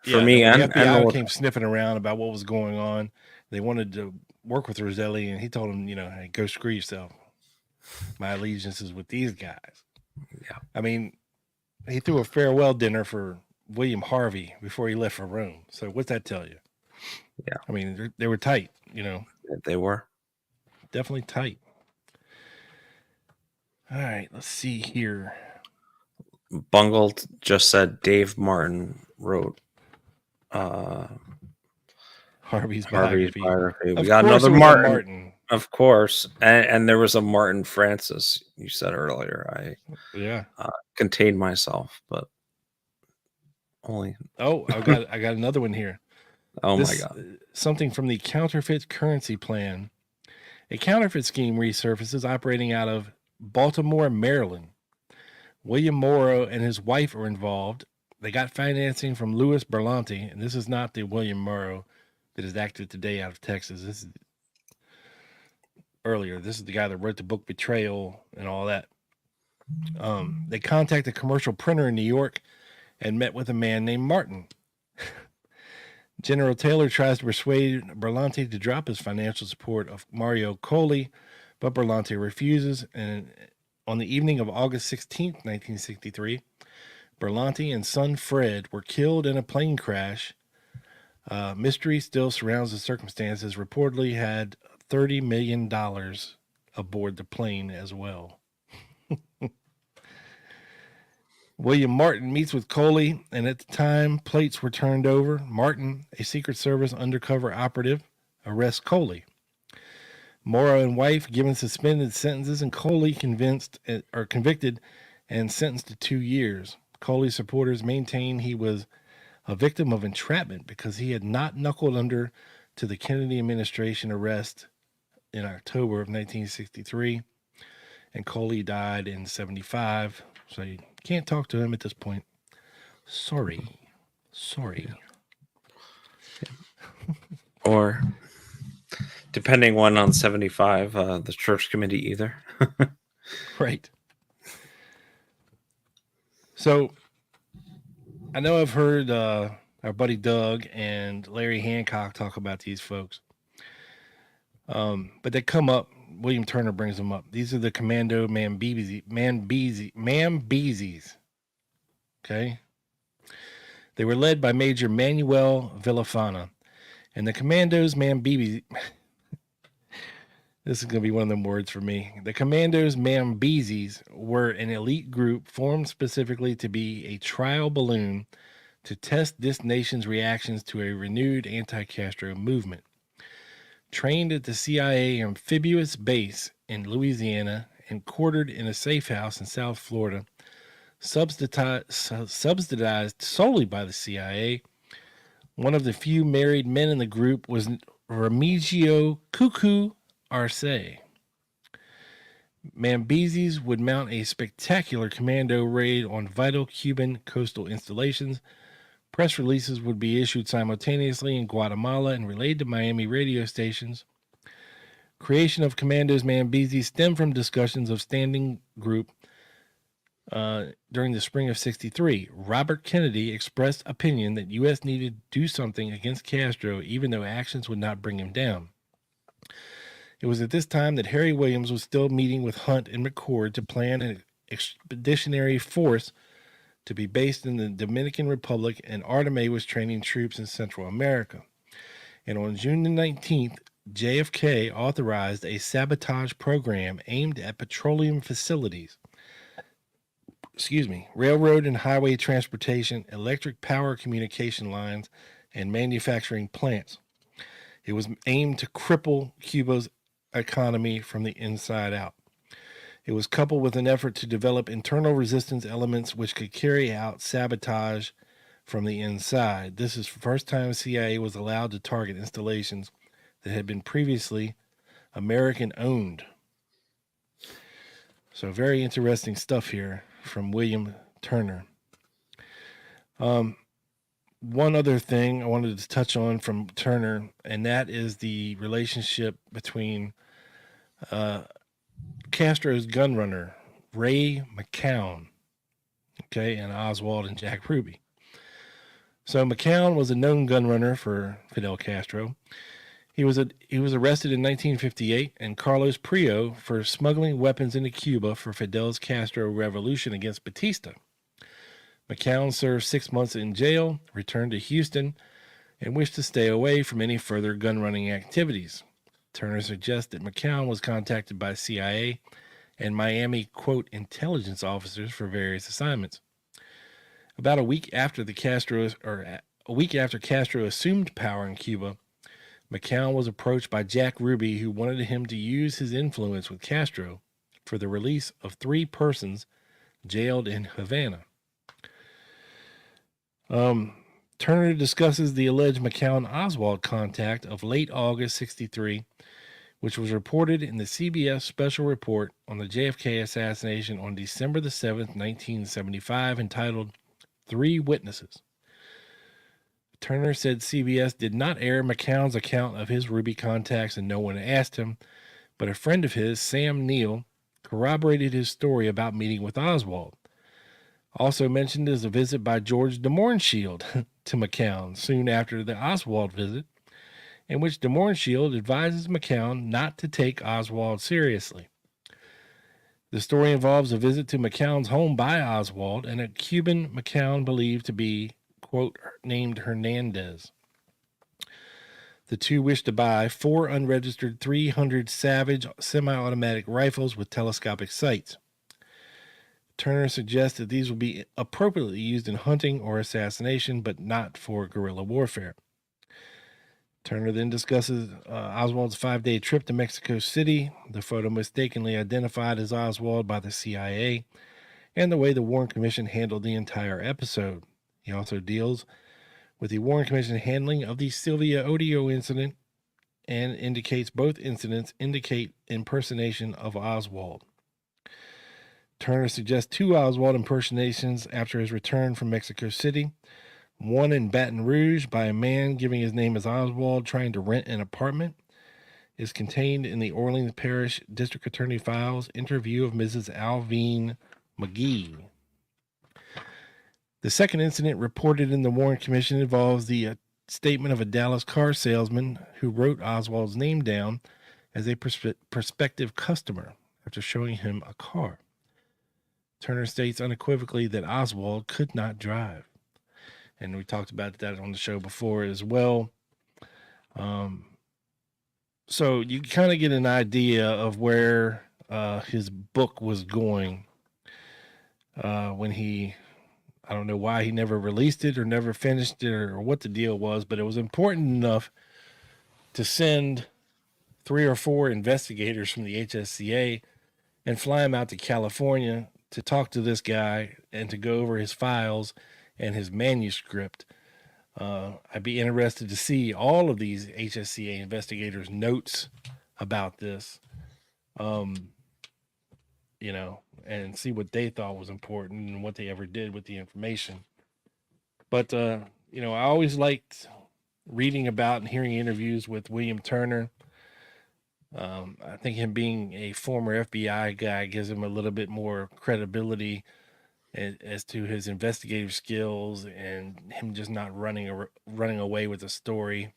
[SPEAKER 3] For me,
[SPEAKER 4] the
[SPEAKER 3] and
[SPEAKER 4] FBI came sniffing around about what was going on. They wanted to work with Rosselli, and he told them, hey, go screw yourself. My allegiance is with these guys.
[SPEAKER 3] Yeah.
[SPEAKER 4] I mean, he threw a farewell dinner for William Harvey before he left for Rome. So what's that tell you?
[SPEAKER 3] Yeah.
[SPEAKER 4] I mean, they were tight,
[SPEAKER 3] They were.
[SPEAKER 4] Definitely tight. All right, let's see here.
[SPEAKER 3] Bungled just said Dave Martin wrote
[SPEAKER 4] Harvey's biography.
[SPEAKER 3] We got another Martin. Of course. And there was a Martin Francis, you said earlier. I contained myself, but only.
[SPEAKER 4] Oh, I got another one here.
[SPEAKER 3] Oh my God.
[SPEAKER 4] Something from the counterfeit currency plan. A counterfeit scheme resurfaces operating out of Baltimore, Maryland. William Morrow and his wife are involved. They got financing from Louis Berlanti, and this is not the William Morrow that is active today out of Texas. This is earlier. This is the guy that wrote the book Betrayal and all that. They contacted a commercial printer in New York and met with a man named Martin. General Taylor tries to persuade Berlanti to drop his financial support of Mario Colli, but Berlanti refuses, and on the evening of August 16th, 1963, Berlanti and son Fred were killed in a plane crash. Mystery still surrounds the circumstances. Reportedly had $30 million aboard the plane as well. William Martin meets with Coley, and at the time plates were turned over, Martin, a Secret Service undercover operative, arrests Coley. Morrow and wife given suspended sentences, and Coley convicted and sentenced to 2 years. Coley's supporters maintain he was a victim of entrapment because he had not knuckled under to the Kennedy administration arrest in October of 1963, and Coley died in 1975. So you can't talk to him at this point. Sorry.
[SPEAKER 3] Or depending on 75, the church committee either.
[SPEAKER 4] Right. So I know I've heard our buddy Doug and Larry Hancock talk about these folks. But they come up, William Turner brings them up. These are the Commando Mambeezes. Okay. They were led by Major Manuel Villafana. And the Commandos Mambeezes. This is going to be one of them words for me. The Commandos Mambeezes were an elite group formed specifically to be a trial balloon to test this nation's reactions to a renewed anti-Castro movement. Trained at the CIA amphibious base in Louisiana and quartered in a safe house in South Florida, subsidized solely by the CIA, one of the few married men in the group was Remigio Cuckoo Arce. Mambeezes would mount a spectacular commando raid on vital Cuban coastal installations. Press releases would be issued simultaneously in Guatemala and relayed to Miami radio stations. Creation of Commandos Mambesi stemmed from discussions of standing group during the spring of 63. Robert Kennedy expressed opinion that U.S. needed to do something against Castro, even though actions would not bring him down. It was at this time that Harry Williams was still meeting with Hunt and McCord to plan an expeditionary force to be based in the Dominican Republic, and Artemay was training troops in Central America. And on June the 19th, JFK authorized a sabotage program aimed at petroleum facilities, railroad and highway transportation, electric power communication lines, and manufacturing plants. It was aimed to cripple Cuba's economy from the inside out. It was coupled with an effort to develop internal resistance elements which could carry out sabotage from the inside. This is the first time CIA was allowed to target installations that had been previously American owned. So very interesting stuff here from William Turner. One other thing I wanted to touch on from Turner, and that is the relationship between Castro's gunrunner, Ray McCown, and Oswald and Jack Ruby. So McCown was a known gunrunner for Fidel Castro. He was arrested in 1958, and Carlos Prio for smuggling weapons into Cuba for Fidel's Castro revolution against Batista. McCown served 6 months in jail, returned to Houston, and wished to stay away from any further gun-running activities. Turner suggests that McCown was contacted by CIA and Miami, quote, intelligence officers for various assignments. About a week after Castro assumed power in Cuba, McCown was approached by Jack Ruby, who wanted him to use his influence with Castro for the release of 3 persons jailed in Havana. Turner discusses the alleged McCown-Oswald contact of late August 63, which was reported in the CBS special report on the JFK assassination on December the 7th, 1975, entitled 3 Witnesses. Turner said CBS did not air McCown's account of his Ruby contacts and no one asked him, but a friend of his, Sam Neill, corroborated his story about meeting with Oswald. Also mentioned is a visit by George de Mohrenschildt to McCown soon after the Oswald visit, in which de Mohrenschildt advises McCown not to take Oswald seriously. The story involves a visit to McCown's home by Oswald and a Cuban McCown believed to be, quote, named Hernandez. The two wished to buy 4 unregistered 300 Savage semi-automatic rifles with telescopic sights. Turner suggests that these will be appropriately used in hunting or assassination, but not for guerrilla warfare. Turner then discusses Oswald's 5-day trip to Mexico City, the photo mistakenly identified as Oswald by the CIA, and the way the Warren Commission handled the entire episode. He also deals with the Warren Commission handling of the Sylvia Odio incident and indicates both incidents indicate impersonation of Oswald. Turner suggests 2 Oswald impersonations after his return from Mexico City, one in Baton Rouge by a man giving his name as Oswald trying to rent an apartment, is contained in the Orleans Parish District Attorney files interview of Mrs. Alvine McGee. The second incident reported in the Warren Commission involves the statement of a Dallas car salesman who wrote Oswald's name down as a prospective customer after showing him a car. Turner states unequivocally that Oswald could not drive. And we talked about that on the show before as well. So you kind of get an idea of where his book was going when he, I don't know why he never released it or never finished it or what the deal was, but it was important enough to send 3 or 4 investigators from the HSCA and fly them out to California to talk to this guy and to go over his files and his manuscript. I'd be interested to see all of these HSCA investigators' notes about this, and see what they thought was important and what they ever did with the information. But, I always liked reading about and hearing interviews with William Turner. I think him being a former FBI guy gives him a little bit more credibility as to his investigative skills and him just not running away with the story.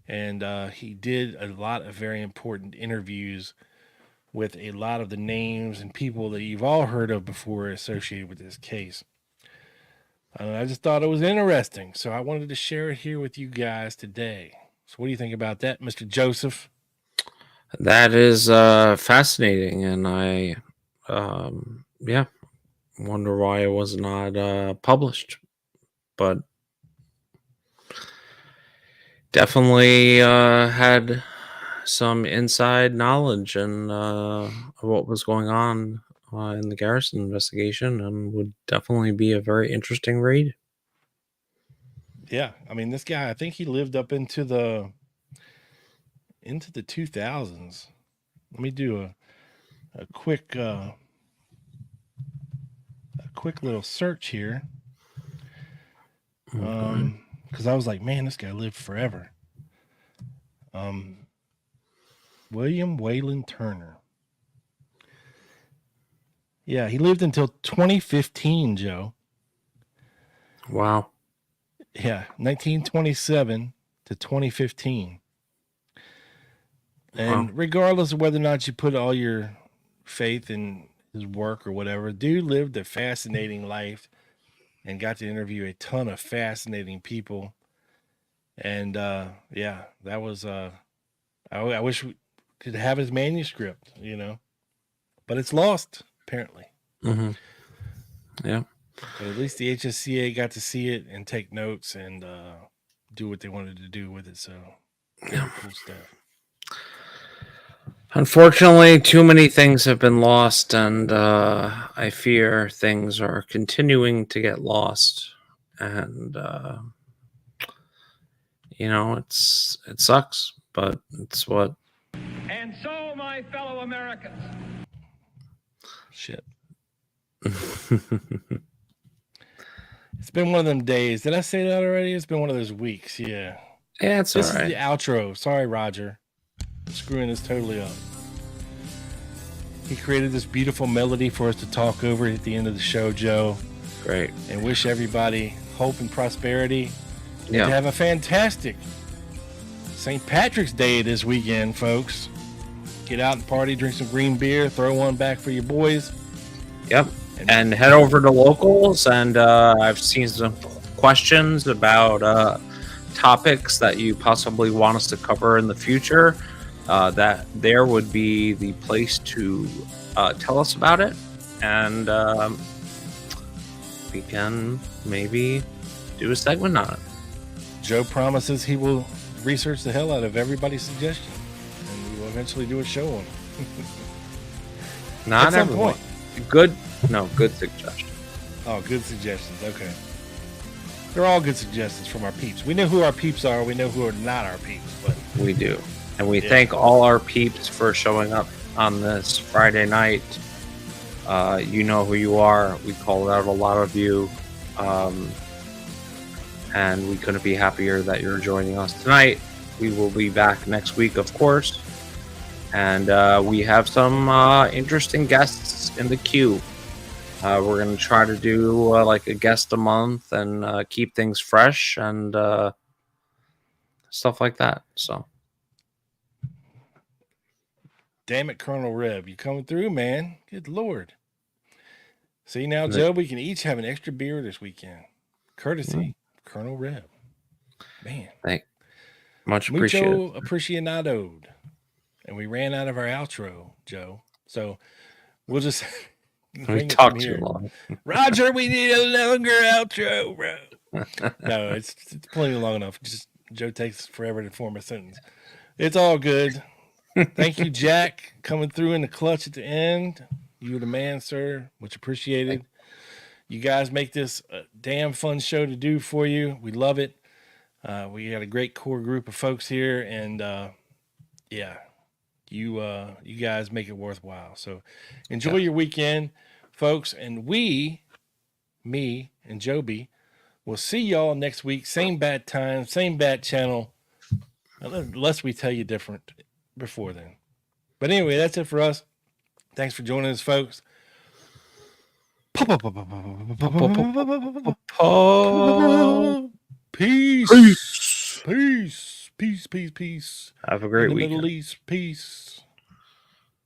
[SPEAKER 4] And he did a lot of very important interviews with a lot of the names and people that you've all heard of before associated with this case. I just thought it was interesting, so I wanted to share it here with you guys today. So what do you think about that, Mr. Joseph?
[SPEAKER 3] That is fascinating, and I, wonder why it was not published, but definitely had some inside knowledge and what was going on in the Garrison investigation, and would definitely be a very interesting read.
[SPEAKER 4] Yeah, I mean, this guy, I think he lived up into the 2000s. Let me do a quick little search here. Because I was like, man, this guy lived forever. William Wayland Turner. Yeah, he lived until 2015, Joe.
[SPEAKER 3] Wow.
[SPEAKER 4] Yeah, 1927 to 2015. And regardless of whether or not you put all your faith in his work or whatever, dude lived a fascinating life and got to interview a ton of fascinating people. And yeah, that was I wish we could have his manuscript, but it's lost apparently.
[SPEAKER 3] Mm-hmm. Yeah.
[SPEAKER 4] But at least the HSCA got to see it and take notes and do what they wanted to do with it. So yeah, cool stuff.
[SPEAKER 3] Unfortunately, too many things have been lost, and I fear things are continuing to get lost. And it sucks, but it's what.
[SPEAKER 1] And so, my fellow Americans,
[SPEAKER 4] Shit. It's been one of them days. Did I say that already? It's been one of those weeks. Yeah.
[SPEAKER 3] Yeah, it's all right.
[SPEAKER 4] This is the outro. Sorry, Roger. I'm screwing this totally up. He created this beautiful melody for us to talk over at the end of the show, Joe.
[SPEAKER 3] Great.
[SPEAKER 4] And wish everybody hope and prosperity.
[SPEAKER 3] Yeah.
[SPEAKER 4] And have a fantastic St. Patrick's Day this weekend, folks. Get out and party, drink some green beer, throw one back for your boys.
[SPEAKER 3] Yep. And head over to Locals, and I've seen some questions about topics that you possibly want us to cover in the future. That there would be the place to tell us about it, and we can maybe do a segment on it.
[SPEAKER 4] Joe promises he will research the hell out of everybody's suggestion, and we will eventually do a show on it.
[SPEAKER 3] Not
[SPEAKER 4] at some
[SPEAKER 3] everyone.
[SPEAKER 4] point.
[SPEAKER 3] Good suggestion.
[SPEAKER 4] Oh, good suggestions. Okay. They're all good suggestions from our peeps. We know who our peeps are. We know who are not our peeps. But
[SPEAKER 3] we do. And we thank all our peeps for showing up on this Friday night. You know who you are. We called out a lot of you. And we couldn't be happier that you're joining us tonight. We will be back next week, of course. And we have some interesting guests in the queue. We're going to try to do like a guest a month and keep things fresh and stuff like that. So,
[SPEAKER 4] damn it, Colonel Reb, you coming through, man? Good Lord. See now, Joe, we can each have an extra beer this weekend, courtesy Colonel Reb. Man,
[SPEAKER 3] much appreciated.
[SPEAKER 4] Mucho apreciado. And we ran out of our outro, Joe. So we'll just.
[SPEAKER 3] We talked too long.
[SPEAKER 4] Roger, we need a longer outro, bro. No, it's plenty long enough. Just Joe takes forever to form a sentence. It's all good. Thank you, Jack, coming through in the clutch at the end. You were the man, sir. Much appreciated. You guys make this a damn fun show to do for you. We love it. We got a great core group of folks here, and yeah. You guys make it worthwhile. So enjoy your weekend, folks. And me and JOEB, will see y'all next week. Same bad time, same bad channel. Unless we tell you different before then. But anyway, that's it for us. Thanks for joining us, folks. Peace. Peace. Peace. Peace. Peace.
[SPEAKER 3] Have a great
[SPEAKER 4] In the
[SPEAKER 3] weekend.
[SPEAKER 4] Middle East. Peace.